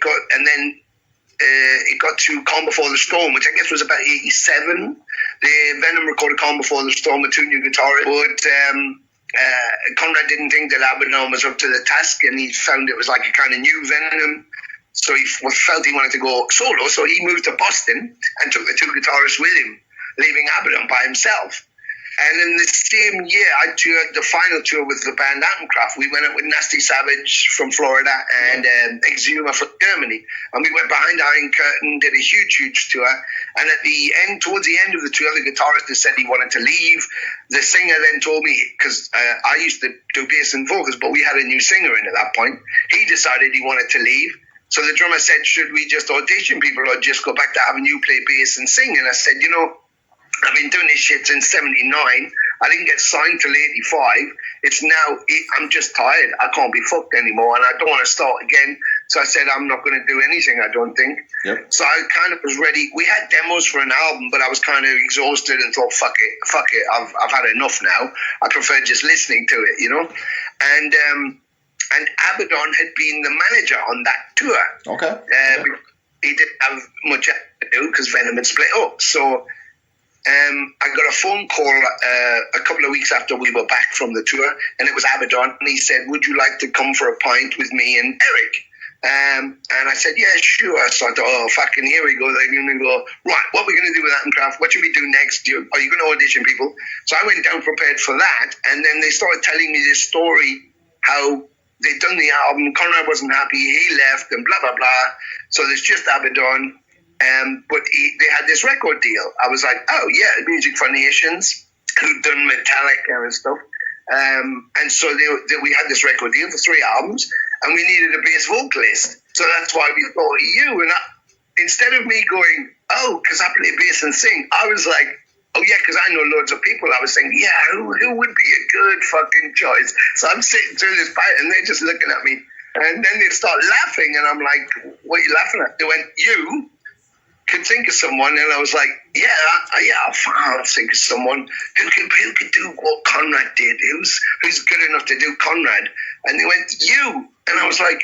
got to Calm Before the Storm, which I guess was about 87. The Venom recorded Calm Before the Storm with 2 new guitarists, but Conrad didn't think that Abaddon was up to the task, and he found it was like a kind of new Venom, so he felt he wanted to go solo, so he moved to Boston and took the 2 guitarists with him, leaving Abaddon by himself. And in the same year, I toured the final tour with the band Attencraft. We went out with Nasty Savage from Florida and Exuma from Germany. And we went behind Iron Curtain, did a huge tour. And towards the end of the tour, the guitarist said he wanted to leave. The singer then told me, because I used to do bass and vocals, but we had a new singer in at that point. He decided he wanted to leave. So the drummer said, should we just audition people or just go back to having you play bass and sing? And I said, I've been doing this shit since 79. I didn't get signed till 85. It's now, I'm just tired. I can't be fucked anymore, and I don't want to start again. So I said, I'm not going to do anything, I don't think. Yep. So I kind of was ready. We had demos for an album, but I was kind of exhausted and thought, fuck it. I've had enough now. I prefer just listening to it, and Abaddon had been the manager on that tour. Okay. He didn't have much to do because Venom had split up. So I got a phone call a couple of weeks after we were back from the tour, and it was Abaddon, and he said, "Would you like to come for a pint with me and Eric?" And I said, "Yeah, sure." So I thought, "Oh, fucking here we go." They're going to go, "Right, what are we going to do with Attencraft? What should we do next? Are you going to audition people?" So I went down prepared for that, and then they started telling me this story, how they'd done the album, Conrad wasn't happy, he left, and blah, blah, blah. So there's just Abaddon. But they had this record deal. I was like, "Oh, yeah, Music for Nations, who'd done Metallica and stuff." And so we had this record deal for 3 albums, and we needed a bass vocalist. So that's why we thought of you. And instead of me going, "Oh, because I play bass and sing," I was like, "Oh, yeah, because I know loads of people." I was saying, "Yeah, who would be a good fucking choice?" So I'm sitting through this fight, and they're just looking at me. And then they start laughing, and I'm like, "What are you laughing at?" They went, "You could think of someone," and I was like, "Yeah, I'll think of someone who could do what Conrad did. Who's good enough to do Conrad?" And they went, "You," and I was like,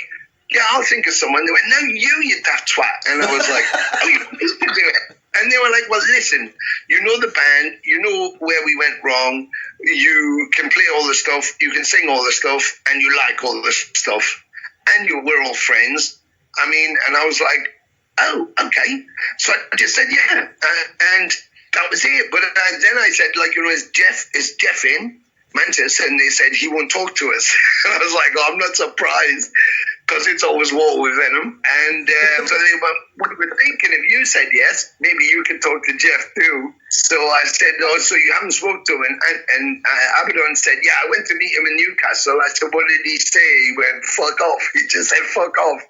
"Yeah, I'll think of someone." They went, "No, you daft twat," and I was like, "Oh, you can do it." And they were like, "Well, listen, you know the band, you know where we went wrong, you can play all the stuff, you can sing all the stuff, and you like all the stuff, and we're all friends. I mean," and I was like, "Oh, okay." So I just said, "Yeah," and that was it. But then I said, like, "Is Jeff in Mantis?" And they said, "He won't talk to us." And I was like, "Oh, I'm not surprised, because it's always war with Venom." And so they were, "We were thinking if you said yes, maybe you can talk to Jeff too." So I said, "Oh, so you haven't spoken to him?" And Abaddon said, "Yeah, I went to meet him in Newcastle." I said, "What did he say?" He went, "Fuck off." He just said, "Fuck off."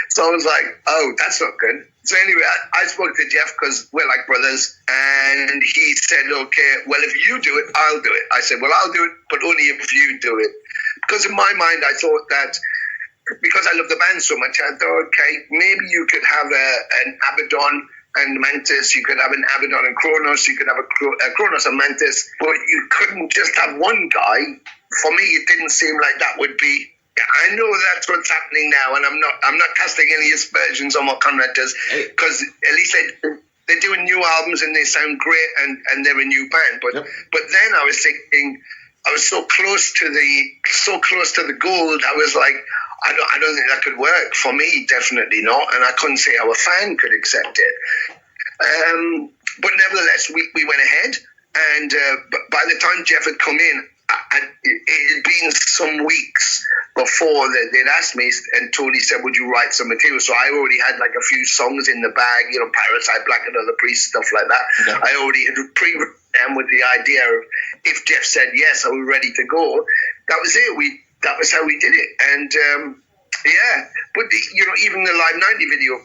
So I was like, "Oh, that's not good." So anyway, I spoke to Jeff because we're like brothers, and he said, "Okay, well, if you do it, I'll do it." I said, "Well, I'll do it, but only if you do it." Because in my mind, I thought that because I love the band so much, I thought, okay, maybe you could have an Abaddon and Mantis, you could have an Abaddon and Kronos, you could have a Kronos and Mantis, but you couldn't just have one guy. For me, it didn't seem like that would be. I know that's what's happening now, and I'm not casting any aspersions on what Conrad does, because at least they're doing new albums and they sound great, and they're a new band. But then I was thinking, I was so close to the gold. I was like, I don't think that could work for me. Definitely not, and I couldn't see how a fan could accept it. But nevertheless, we went ahead, and by the time Jeff had come in, it had been some weeks before that they'd asked me, and Tony said, "Would you write some material?" So I already had like a few songs in the bag, Parasite, Black and Other Priests, stuff like that. Okay. I already had pre-written them with the idea of, if Jeff said yes, are we ready to go? That was it. That was how we did it. And but even the Live 90 video,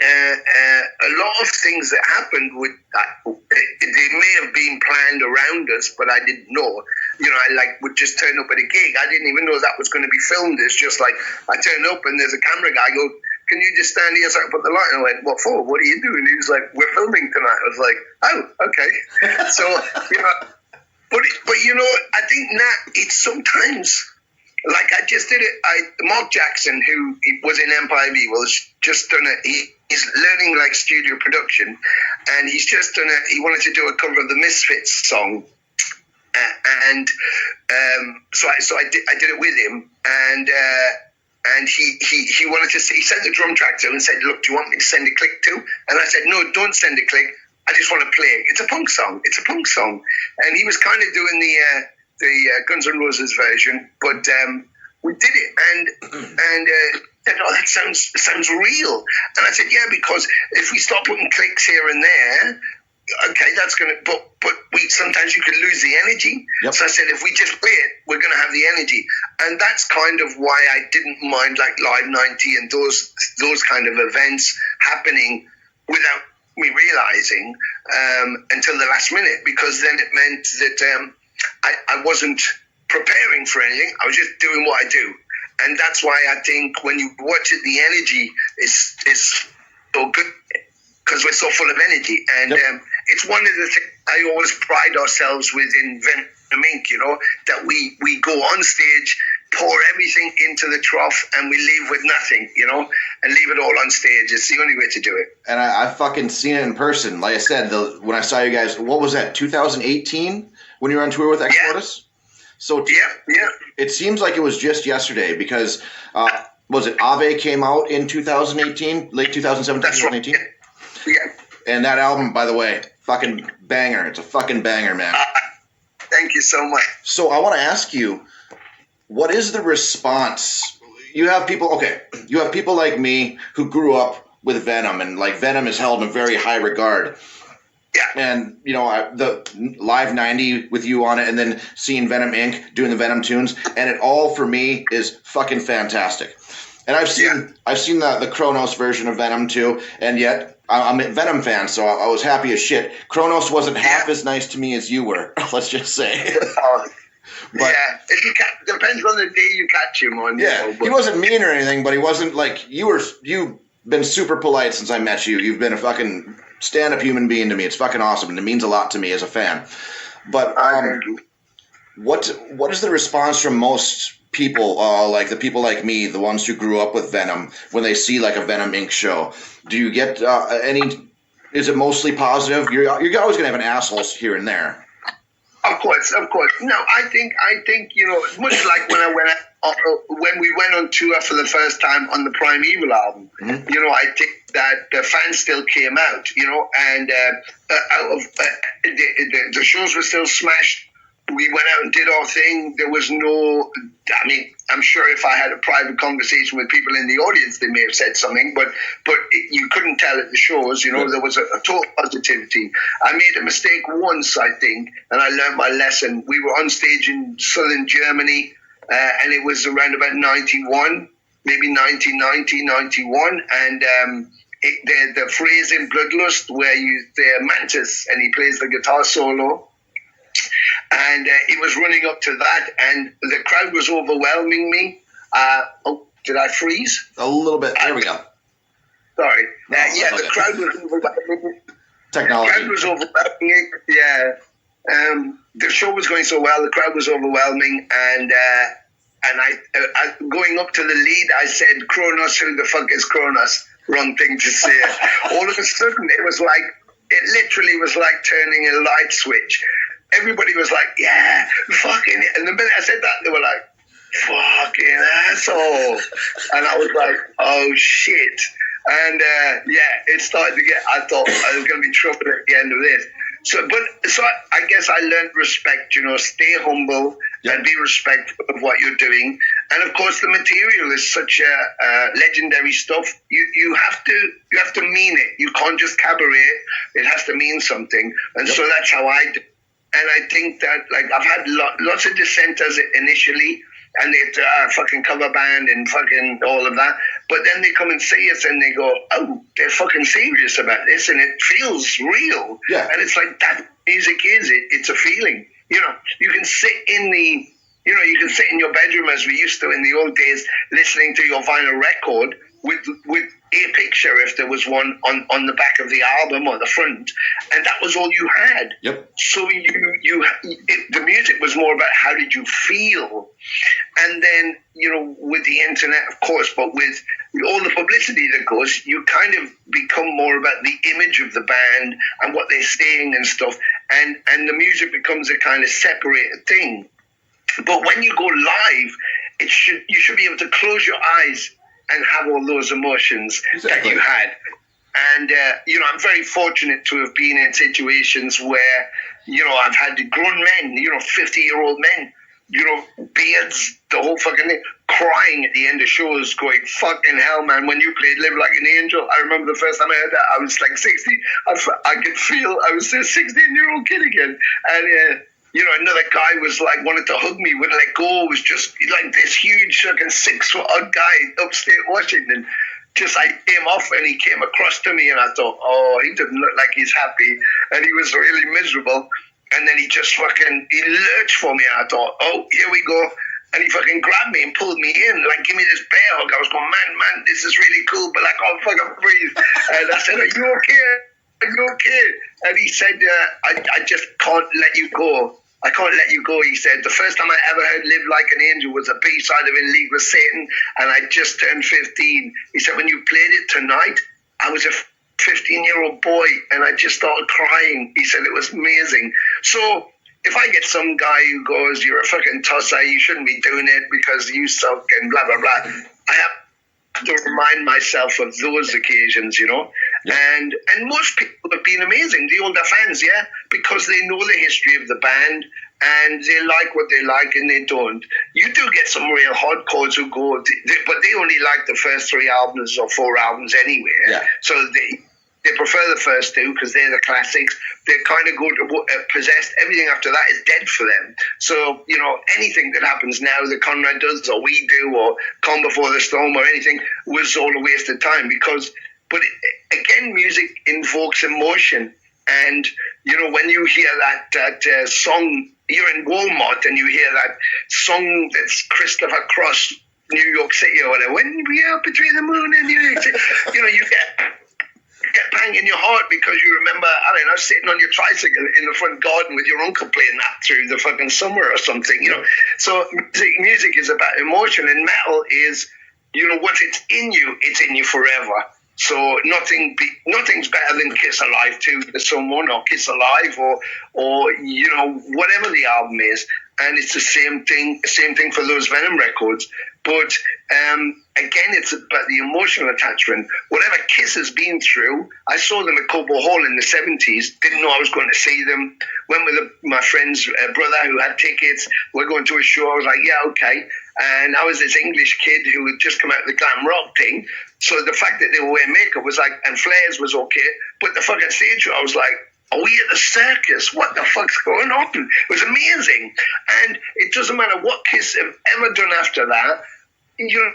a lot of things that happened with that, they may have been planned around us, but I didn't know. I would just turn up at a gig. I didn't even know that was going to be filmed. It's just like I turn up and there's a camera guy. I go, "Can you just stand here so I can put the light?" And I went, "What for? What are you doing?" He was like, "We're filming tonight." I was like, "Oh, okay." So but I think that it's sometimes. Like I just did it. Mark Jackson, who was in Empire of Evil, just done it. He's learning like studio production, and he's just done it. He wanted to do a cover of the Misfits song, and so I did it with him, and he wanted to. He sent the drum track to him and said, "Look, do you want me to send a click too?" And I said, "No, don't send a click. I just want to play it. It's a punk song. It's a punk song." And he was kind of doing the Guns N' Roses version, but we did it, and said, "Oh, that sounds real." And I said, "Yeah, because if we start putting clicks here and there, okay, that's gonna. But sometimes you can lose the energy." Yep. So I said, if we just play it, we're gonna have the energy, and that's kind of why I didn't mind like Live 90 and those kind of events happening without me realizing until the last minute, because then it meant that. I wasn't preparing for anything. I was just doing what I do. And that's why I think when you watch it, the energy is so good, because we're so full of energy. And it's one of the things I always pride ourselves with in Venom Inc., that we go on stage pour everything into the trough and we leave with nothing, you know, and leave it all on stage. It's the only way to do it. And I've fucking seen it in person. Like I said, when I saw you guys, what was that, 2018 when you were on tour with Exodus? So yeah. It seems like it was just yesterday because, was it Ave came out in 2018, late 2017, That's 2018? Right. Yeah. And that album, by the way, fucking banger. It's a fucking banger, man. Thank you so much. So I want to ask you, what is the response? You have people like me who grew up with Venom, and like Venom is held in a very high regard. Yeah. And, you know, the Live 90 with you on it, and then seeing Venom Inc. doing the Venom tunes, and it all for me is fucking fantastic. And I've seen the Kronos version of Venom too, and yet I'm a Venom fan, so I was happy as shit. Kronos wasn't half as nice to me as you were, let's just say. But, depends on the day you catch him on. Yeah, he wasn't mean or anything, but he wasn't like you've been super polite since I met you. You've been a fucking stand-up human being to me. It's fucking awesome, and it means a lot to me as a fan. But what is the response from most people, like the people like me, the ones who grew up with Venom, when they see like a Venom Inc. show? Do you get any? Is it mostly positive? You're always gonna have an assholes here and there. Of course. No, I think you know, much like when we went on tour for the first time on the Primeval album, Mm-hmm. you know, I think that the fans still came out, you know, and the shows were still smashed. We went out and did our thing. There was no, I mean, I'm sure if I had a private conversation with people in the audience, they may have said something, but you couldn't tell at the shows, you know, there was a total positivity. I made a mistake once, I think, and I learned my lesson. We were on stage in southern Germany, and it was around about 91, maybe 1990, 91, and the phrase in Bloodlust where the Mantis, and he plays the guitar solo, and it was running up to that, and the crowd was overwhelming me. Did I freeze? A little bit. There we go. Sorry. No, the crowd was overwhelming. Technology. The crowd was overwhelming. Yeah. The show was going so well. The crowd was overwhelming, and I going up to the lead, I said, "Kronos, who the fuck is Kronos?" Wrong thing to say. All of a sudden, it literally was like turning a light switch. Everybody was like, yeah, fucking it. And the minute I said that, they were like, fucking asshole. And I was like, oh, shit. And, it started to get, I thought I was going to be trouble at the end of this. So I guess I learned respect, you know, stay humble and be respectful of what you're doing. And of course, the material is such legendary stuff. You have to mean it. You can't just cabaret. It has to mean something. And so that's how I do. And I think that, like, I've had lots of dissenters initially, and they're fucking cover band and fucking all of that. But then they come and see us and they go, oh, they're fucking serious about this, and it feels real. Yeah. And it's like, that music is it. It's a feeling. You know, you can sit in your bedroom as we used to in the old days, listening to your vinyl record with a picture, if there was one, on the back of the album or the front, and that was all you had. Yep. So the music was more about how did you feel, and then, you know, with the internet, of course, but with all the publicity that goes, you kind of become more about the image of the band and what they're saying and stuff, and the music becomes a kind of separated thing. But when you go live, you should be able to close your eyes and have all those emotions that you had. And, you know, I'm very fortunate to have been in situations where, you know, I've had grown men, you know, 50-year-old men, you know, beards, the whole fucking thing, crying at the end of shows, going, fucking hell, man, when you played Live Like an Angel. I remember the first time I heard that, I was like 60. I could feel I was a 16-year-old kid again. And, you know, another guy was like, wanted to hug me, wouldn't let go, was just like this huge fucking 6-foot guy upstate Washington. Just I came off and he came across to me and I thought, oh, he doesn't look like he's happy. And he was really miserable. And then he just he lurched for me and I thought, oh, here we go. And he fucking grabbed me and pulled me in, like, give me this bear hug. I was going, man, this is really cool, but like, oh, fucking breathe. And I said, are you okay? Are you okay? And he said, I just can't let you go. I can't let you go, he said. The first time I ever heard Live Like an Angel was a B-side of In League with Satan, and I just turned 15. He said, when you played it tonight, I was a 15-year-old boy, and I just started crying. He said it was amazing. So if I get some guy who goes, you're a fucking tosser, you shouldn't be doing it because you suck and blah, blah, blah, I have to remind myself of those occasions, you know. And most people have been amazing, the older fans, yeah, because they know the history of the band and they like what they like and they don't. You do get some real hardcores who go, but they only like the first 3 albums or 4 albums anyway. Yeah. So they prefer the first 2 because they're the classics. They kind of go to Possessed. Everything after that is dead for them. So, you know, anything that happens now that Conrad does or we do or Calm Before the Storm or anything was all a waste of time because... But again, music invokes emotion. And, you know, when you hear that song, you're in Walmart and you hear that song that's Christopher Cross, New York City or whatever, when we are between the moon and New York City, you know, you get bang in your heart because you remember, I don't know, sitting on your tricycle in the front garden with your uncle playing that through the fucking summer or something, you know. So music is about emotion, and metal is, you know, once it's in you forever. So nothing's better than Kiss Alive to someone, or Kiss Alive, or you know, whatever the album is. And it's the same thing for those Venom records. But again, it's about the emotional attachment. Whatever Kiss has been through, I saw them at Cobo Hall in the 70s. Didn't know I was going to see them. Went with my friend's brother who had tickets. We're going to a show. I was like, yeah, okay. And I was this English kid who had just come out of the glam rock thing. So the fact that they were wearing makeup was like, and flares was okay. But the fucking stage show, I was like, are we at the circus? What the fuck's going on? It was amazing. And it doesn't matter what Kiss have ever done after that. You know,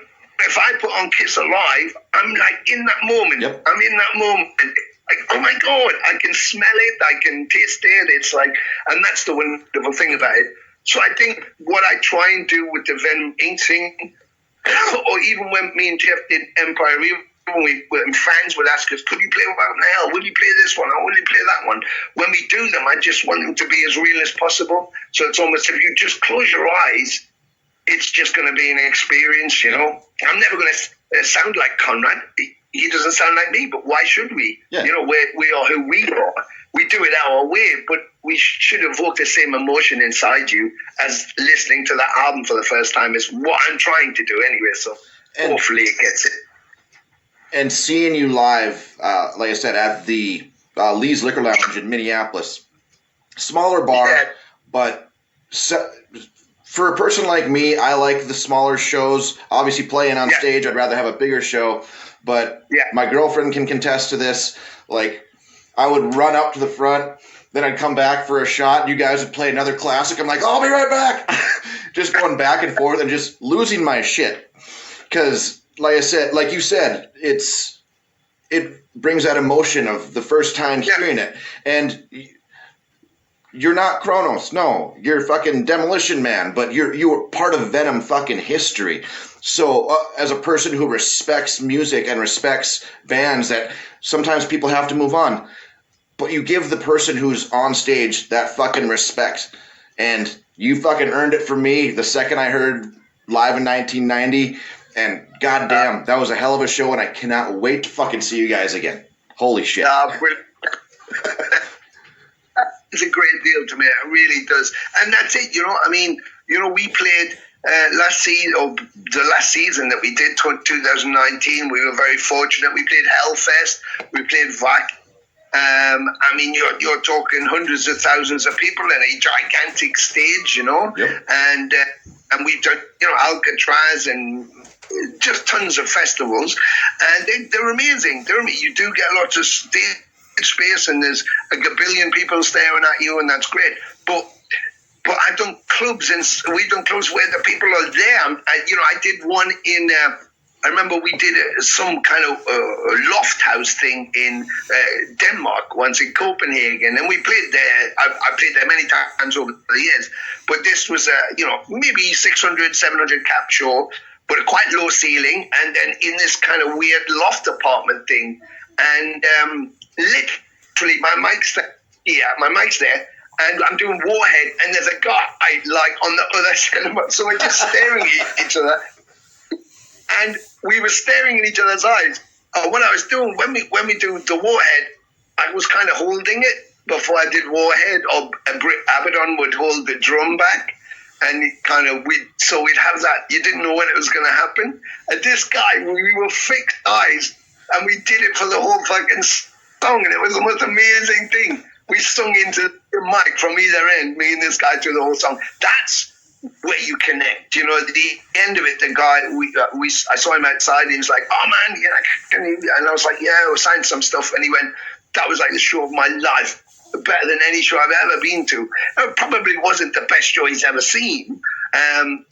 if I put on Kiss Alive, I'm like in that moment. Yep. I'm in that moment. Like, oh my God, I can smell it. I can taste it. It's like, and that's the wonderful thing about it. So I think what I try and do with the Venom Inc. thing, or even when me and Jeff did Empire Real, when fans would ask us, could you play Welcome to Hell? Will you play this one? Or will you play that one? When we do them, I just want them to be as real as possible. So it's almost, if you just close your eyes, it's just going to be an experience, you know. I'm never going to sound like Conrad. He doesn't sound like me, but why should we? Yeah. You know, we are who we are. We do it our way, but we should evoke the same emotion inside you as listening to that album for the first time is what I'm trying to do anyway. So hopefully it gets it. And seeing you live, like I said, at the Lee's Liquor Lounge in Minneapolis, smaller bar, but for a person like me, I like the smaller shows. Obviously, playing on stage, I'd rather have a bigger show. But my girlfriend can contest to this. Like, I would run up to the front, then I'd come back for a shot. You guys would play another classic. I'm like, I'll be right back. Just going back and forth and just losing my shit. Because, like I said, like you said, it brings that emotion of the first time hearing it. And you're not Kronos, no. You're fucking Demolition Man, but you're part of Venom fucking history. So as a person who respects music and respects bands that sometimes people have to move on, but you give the person who's on stage that fucking respect. And you fucking earned it for me the second I heard live in 1990. And goddamn, that was a hell of a show, and I cannot wait to fucking see you guys again. Holy shit. It's a great deal to me. It really does. And that's it, you know. I mean, you know, we played the last season that we did, 2019. We were very fortunate. We played Hellfest. We played VAC. I mean, you're talking hundreds of thousands of people in a gigantic stage, you know. Yep. And we've done, you know, Alcatraz and just tons of festivals, and they're amazing. You do get lots of stage space, and there's a gabillion people staring at you, and that's great. But I've done clubs, and we've done clubs where the people are there. You know, I did one in. I remember we did some kind of loft house thing in Denmark once, in Copenhagen, and we played there. I played there many times over the years, but this was you know, maybe 600, 700 cap show, but a quite low ceiling, and then in this kind of weird loft apartment thing, and literally my mic's there, and I'm doing Warhead, and there's a guy like on the other side of it, so we're just staring at each other, and we were staring in each other's eyes. What I was doing when we do the Warhead, I was kind of holding it before I did Warhead, or Abaddon would hold the drum back, and we'd have that. You didn't know when it was going to happen. And this guy, we were fixed eyes, and we did it for the whole fucking song, and it was the most amazing thing. We sung into the mic from either end, me and this guy through the whole song. That's where you connect. You know, at the end of it, the guy, I saw him outside, he was like, oh man, can you? And I was like, yeah, I'll sign some stuff. And he went, that was like the show of my life, better than any show I've ever been to. It probably wasn't the best show he's ever seen,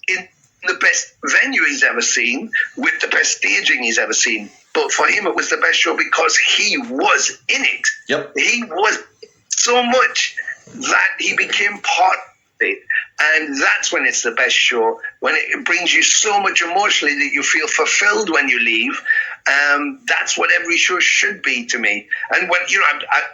in the best venue he's ever seen, with the best staging he's ever seen. But for him, it was the best show because he was in it. Yep. He was so much that he became part of it. And that's when it's the best show, when it brings you so much emotionally that you feel fulfilled when you leave. That's what every show should be to me. And when,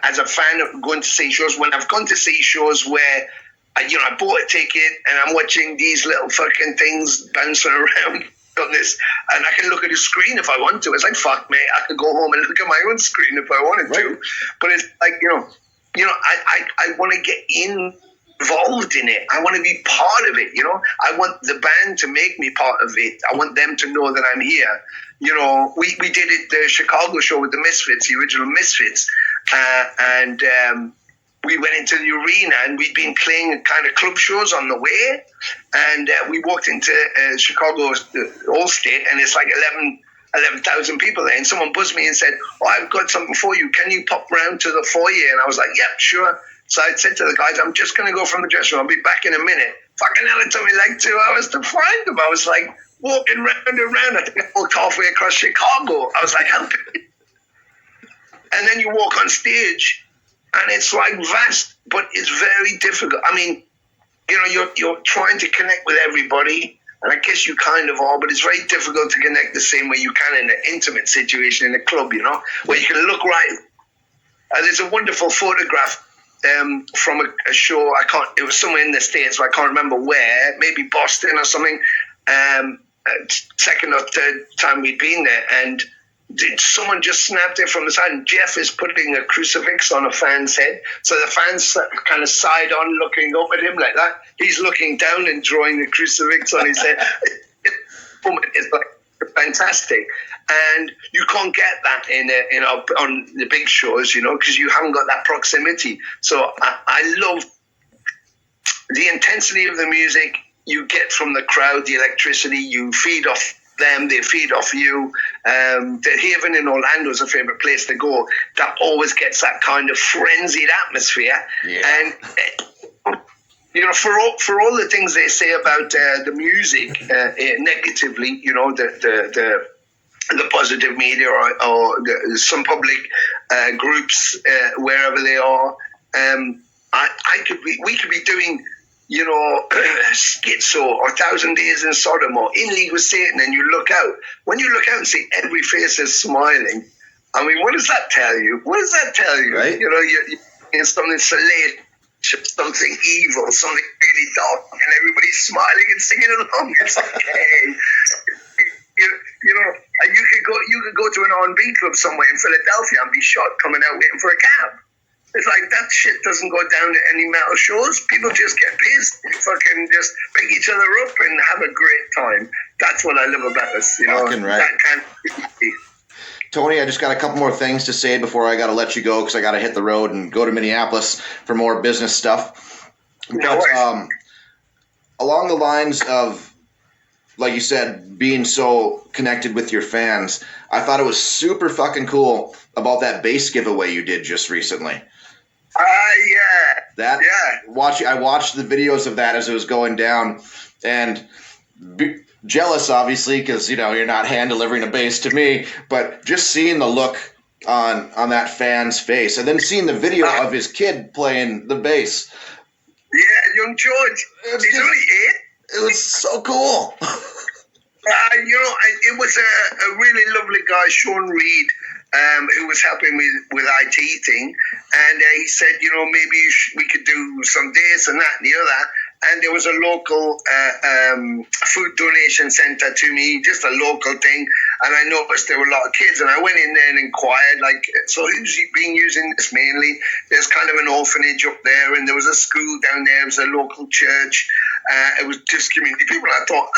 as a fan of going to see shows, when I've gone to see shows where, I bought a ticket and I'm watching these little fucking things bouncing around on this, and I can look at the screen if I want to. It's like, fuck me, I could go home and look at my own screen if I wanted to. But it's like, I want to get involved in it. I want to be part of it, I want the band to make me part of it. I want them to know that I'm here. We did it, the Chicago show with the Misfits, the original Misfits, and we went into the arena, and we'd been playing kind of club shows on the way, and we walked into Chicago Allstate, and it's like 11,000 people there, and someone buzzed me and said, oh, I've got something for you. Can you pop round to the foyer? And I was like, yeah, sure. So I said to the guys, I'm just going to go from the dressing room. I'll be back in a minute. Fucking hell, it took me like 2 hours to find them. I was like walking round and round. I think I walked halfway across Chicago. I was like, help me. And then you walk on stage, and it's like vast, but it's very difficult. I mean, you're trying to connect with everybody, and I guess you kind of are, but it's very difficult to connect the same way you can in an intimate situation in a club, where you can look right. There's a wonderful photograph from a show. It was somewhere in the States, but I can't remember where, maybe Boston or something. Second or third time we'd been there, and someone just snapped it from the side, and Jeff is putting a crucifix on a fan's head, so the fan's kind of side on looking up at him like that. He's looking down and drawing the crucifix on his head. It's like fantastic, and you can't get that on the big shows, because you haven't got that proximity. So I love the intensity of the music you get from the crowd, the electricity. You feed off them, they feed off you. The Haven in Orlando is a favorite place to go. That always gets that kind of frenzied atmosphere. Yeah. And for all the things they say about the music negatively, the positive media or some public groups wherever they are, we could be doing Schizo or 1,000 Days in Sodom or In League with Satan, and you look out. When you look out and see every face is smiling, I mean, what does that tell you? What does that tell you? Right. You're in something salacious, something evil, something really dark, and everybody's smiling and singing along. It's like, hey, you could go to an R&B club somewhere in Philadelphia and be shot coming out waiting for a cab. It's like that shit doesn't go down at any metal shows. People just get pissed, fucking just pick each other up and have a great time. That's what I love about us, Fucking right. That kind of Tony, I just got a couple more things to say before I got to let you go, because I got to hit the road and go to Minneapolis for more business stuff. No but along the lines of, like you said, being so connected with your fans, I thought it was super fucking cool about that bass giveaway you did just recently. Yeah. I watched the videos of that as it was going down, and jealous, obviously, because you're not hand delivering a bass to me, but just seeing the look on that fan's face, and then seeing the video of his kid playing the bass. Yeah, young George. He's only 8. It was so cool. It was a really lovely guy, Sean Reed. who was helping me with IT thing, and he said, maybe we could do some this and that and the other. And there was a local food donation centre to me, just a local thing. And I noticed there were a lot of kids, and I went in there and inquired, so who's been using this mainly? There's kind of an orphanage up there, and there was a school down there. It was a local church. It was just community people. I thought,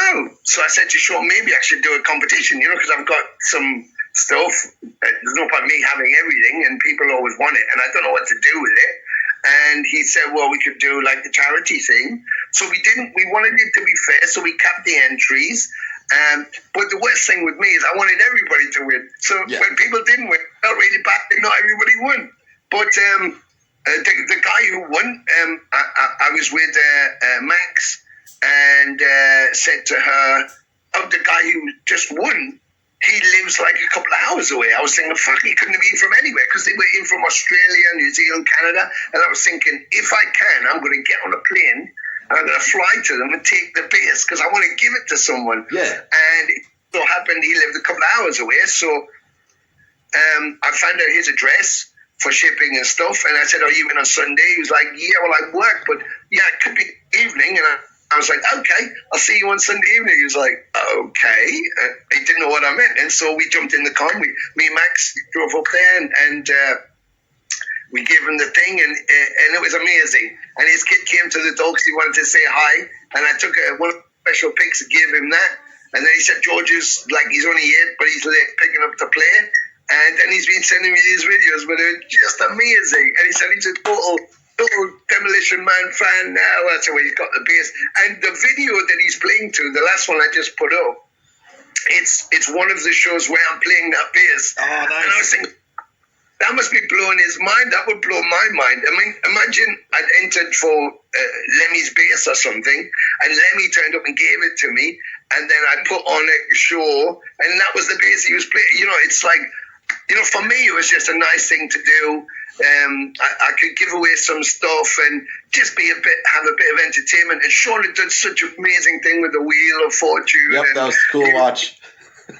so I said to Sean, maybe I should do a competition, because I've got some stuff. There's no point me having everything, and people always want it, and I don't know what to do with it. And he said, well, we could do like the charity thing. So we wanted it to be fair, so we capped the entries. But the worst thing with me is I wanted everybody to win. So when people didn't win, I felt really bad that not everybody won. But the guy who won, I was with Max, and said to her, the guy who just won, he lives like a couple of hours away. I was thinking, fuck, he couldn't have been from anywhere, because they were in from Australia, New Zealand, Canada. And I was thinking, if I can, I'm going to get on a plane and I'm going to fly to them and take the base, because I want to give it to someone. Yeah. And it so happened he lived a couple of hours away. So I found out his address for shipping and stuff. And I said, are you in on Sunday? He was like, yeah, well, I work, but yeah, it could be evening. And I was like, okay, I'll see you on Sunday evening. He was like, okay. He didn't know what I meant. And so we jumped in the car. Me and Max drove up there, and we gave him the thing, and it was amazing. And his kid came to the door because he wanted to say hi. And I took one special pics and gave him that. And then he said, George is he's only 8, but he's late picking up to play. And he's been sending me these videos, but they're just amazing. And he said he's a total Demolition Man fan now. That's where he's got the bass. And the video that he's playing to, the last one I just put up, it's one of the shows where I'm playing that bass. Oh, nice. And I was thinking, that must be blowing his mind. That would blow my mind. I mean, imagine I'd entered for Lemmy's bass or something, and Lemmy turned up and gave it to me, and then I put on a show, and that was the bass he was playing. It's like, for me, it was just a nice thing to do. I could give away some stuff and just have a bit of entertainment. And Sean had done such an amazing thing with the Wheel of Fortune. Yep, that was cool to watch.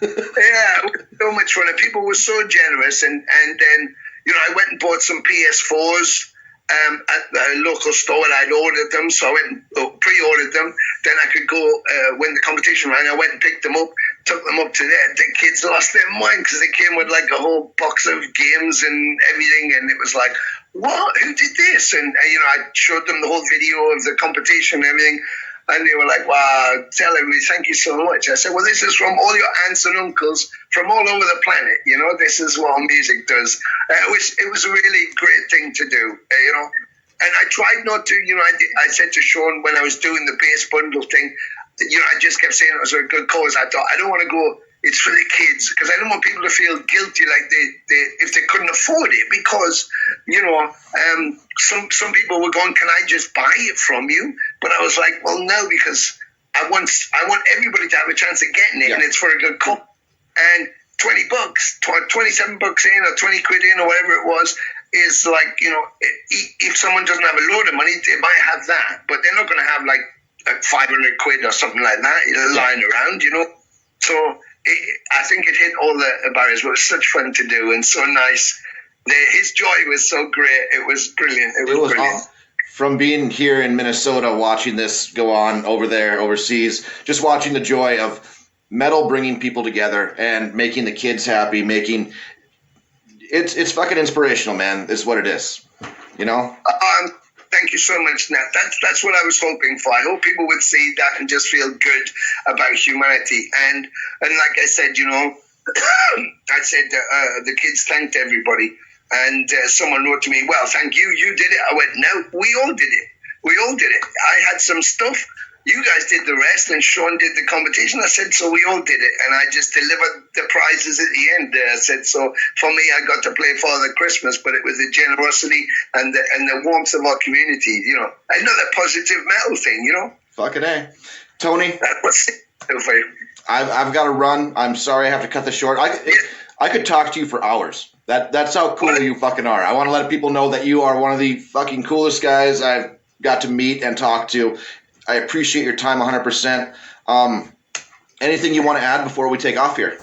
Yeah, it was so much fun. And people were so generous. And then, I went and bought some PS4s at the local store, and I'd ordered them. So I went and pre-ordered them. Then I could go, when the competition ran, I went and picked them up, took them up to there. The kids lost their mind because they came with like a whole box of games and everything. And it was like, what? Who did this? And I showed them the whole video of the competition and everything. And they were like, wow, tell everybody, thank you so much. I said, well, this is from all your aunts and uncles from all over the planet. This is what music does. It was a really great thing to do, And I tried not to, I said to Sean when I was doing the bass bundle thing, I just kept saying it was a good cause. I thought, I don't want to go, it's for the kids, because I don't want people to feel guilty like they if they couldn't afford it, because, some people were going, can I just buy it from you? But I was like, well, no, because I want everybody to have a chance of getting it, and it's for a good cause. And $20, 27 bucks in, or 20 quid in, or whatever it was, is like, if someone doesn't have a load of money, they might have that, but they're not going to have like 500 quid or something like that lying around, So I think it hit all the barriers, but it was such fun to do and so nice. His joy was so great. It was brilliant. It was brilliant. Awesome. From being here in Minnesota, watching this go on over there, overseas, just watching the joy of metal bringing people together and making the kids happy, it's fucking inspirational, man, is what it is, Thank you so much, Nat. That's what I was hoping for. I hope people would see that and just feel good about humanity. And like I said, I said the kids thanked everybody. And someone wrote to me, well, thank you. You did it. I went, no, we all did it. We all did it. I had some stuff. You guys did the rest, and Sean did the competition. I said, so we all did it. And I just delivered the prizes at the end. I said, so for me, I got to play Father Christmas, but it was the generosity and the warmth of our community, Another positive metal thing, Fucking A. Tony. That's what's for you. I've got to run. I'm sorry I have to cut this short. I could talk to you for hours. That's how cool you fucking are. I want to let people know that you are one of the fucking coolest guys I've got to meet and talk to. I appreciate your time 100%. Anything you want to add before we take off here?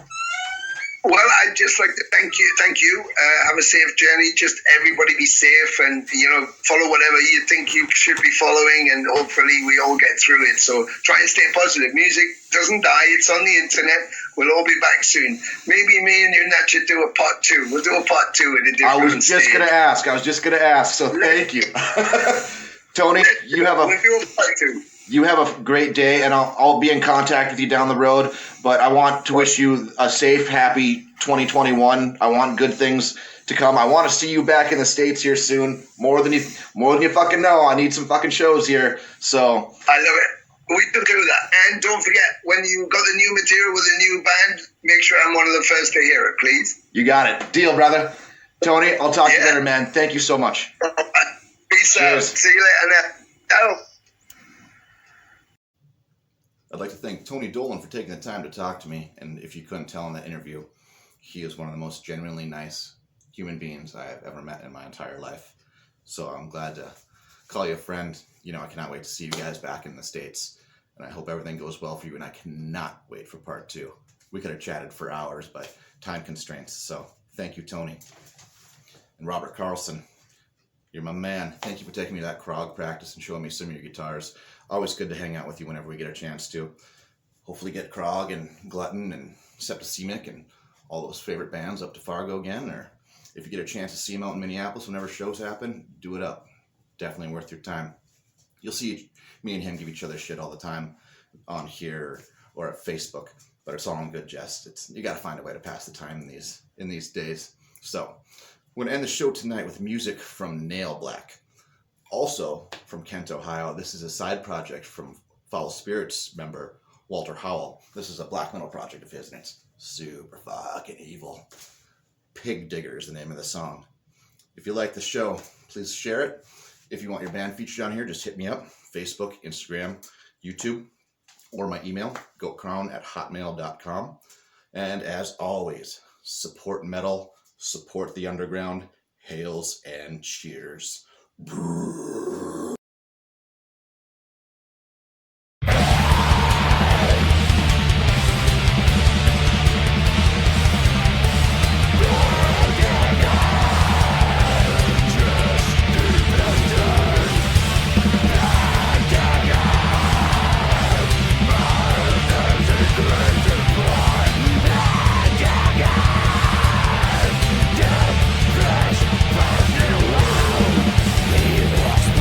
Well, I'd just like to thank you. Have a safe journey. Just everybody be safe, and follow whatever you think you should be following, and hopefully we all get through it. So try and stay positive. Music doesn't die. It's on the internet. We'll all be back soon. Maybe me and you, Nat, should do a part 2. We'll do a part 2 at a different I was just gonna ask. So thank you, Tony. We'll do a part 2. You have a great day, and I'll be in contact with you down the road. But I want to wish you a safe, happy 2021. I want good things to come. I want to see you back in the States here soon. More than you fucking know. I need some fucking shows here. So I love it. We can do that. And don't forget, when you got the new material with a new band, make sure I'm one of the first to hear it, please. You got it. Deal, brother. Tony, I'll talk to you later, man. Thank you so much. Peace out. See you later, Nat. Ciao. I'd like to thank Tony Dolan for taking the time to talk to me. And if you couldn't tell in that interview, he is one of the most genuinely nice human beings I have ever met in my entire life. So I'm glad to call you a friend. I cannot wait to see you guys back in the States. And I hope everything goes well for you. And I cannot wait for part 2. We could have chatted for hours, but time constraints. So thank you, Tony. And Robert Carlson, you're my man. Thank you for taking me to that Krog practice and showing me some of your guitars. Always good to hang out with you whenever we get a chance to. Hopefully get Krog and Glutton and Septicemic and all those favorite bands up to Fargo again. Or if you get a chance to see them out in Minneapolis whenever shows happen, do it up. Definitely worth your time. You'll see me and him give each other shit all the time on here or at Facebook. But it's all in good jest. You got to find a way to pass the time in these days. So we're going to end the show tonight with music from Nailblack. Also from Kent, Ohio. This is a side project from Foul Spirits member Walter Howell. This is a black metal project of his, and it's super fucking evil. Pig Digger is the name of the song. If you like the show, please share it. If you want your band featured on here, just hit me up. Facebook, Instagram, YouTube, or my email, goatcrown@hotmail.com. And as always, support metal, support the underground. Hails and cheers. Brrr. He was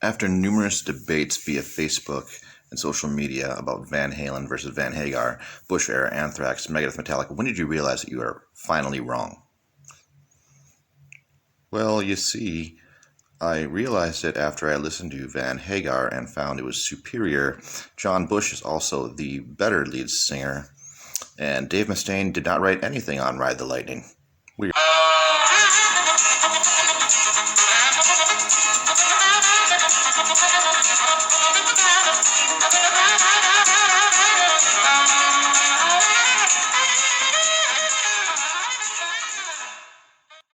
After numerous debates via Facebook and social media about Van Halen versus Van Hagar, Bush era, Anthrax, Megadeth, Metallica, when did you realize that you were finally wrong? Well, you see, I realized it after I listened to Van Hagar and found it was superior. John Bush is also the better lead singer, and Dave Mustaine did not write anything on Ride the Lightning. Weird.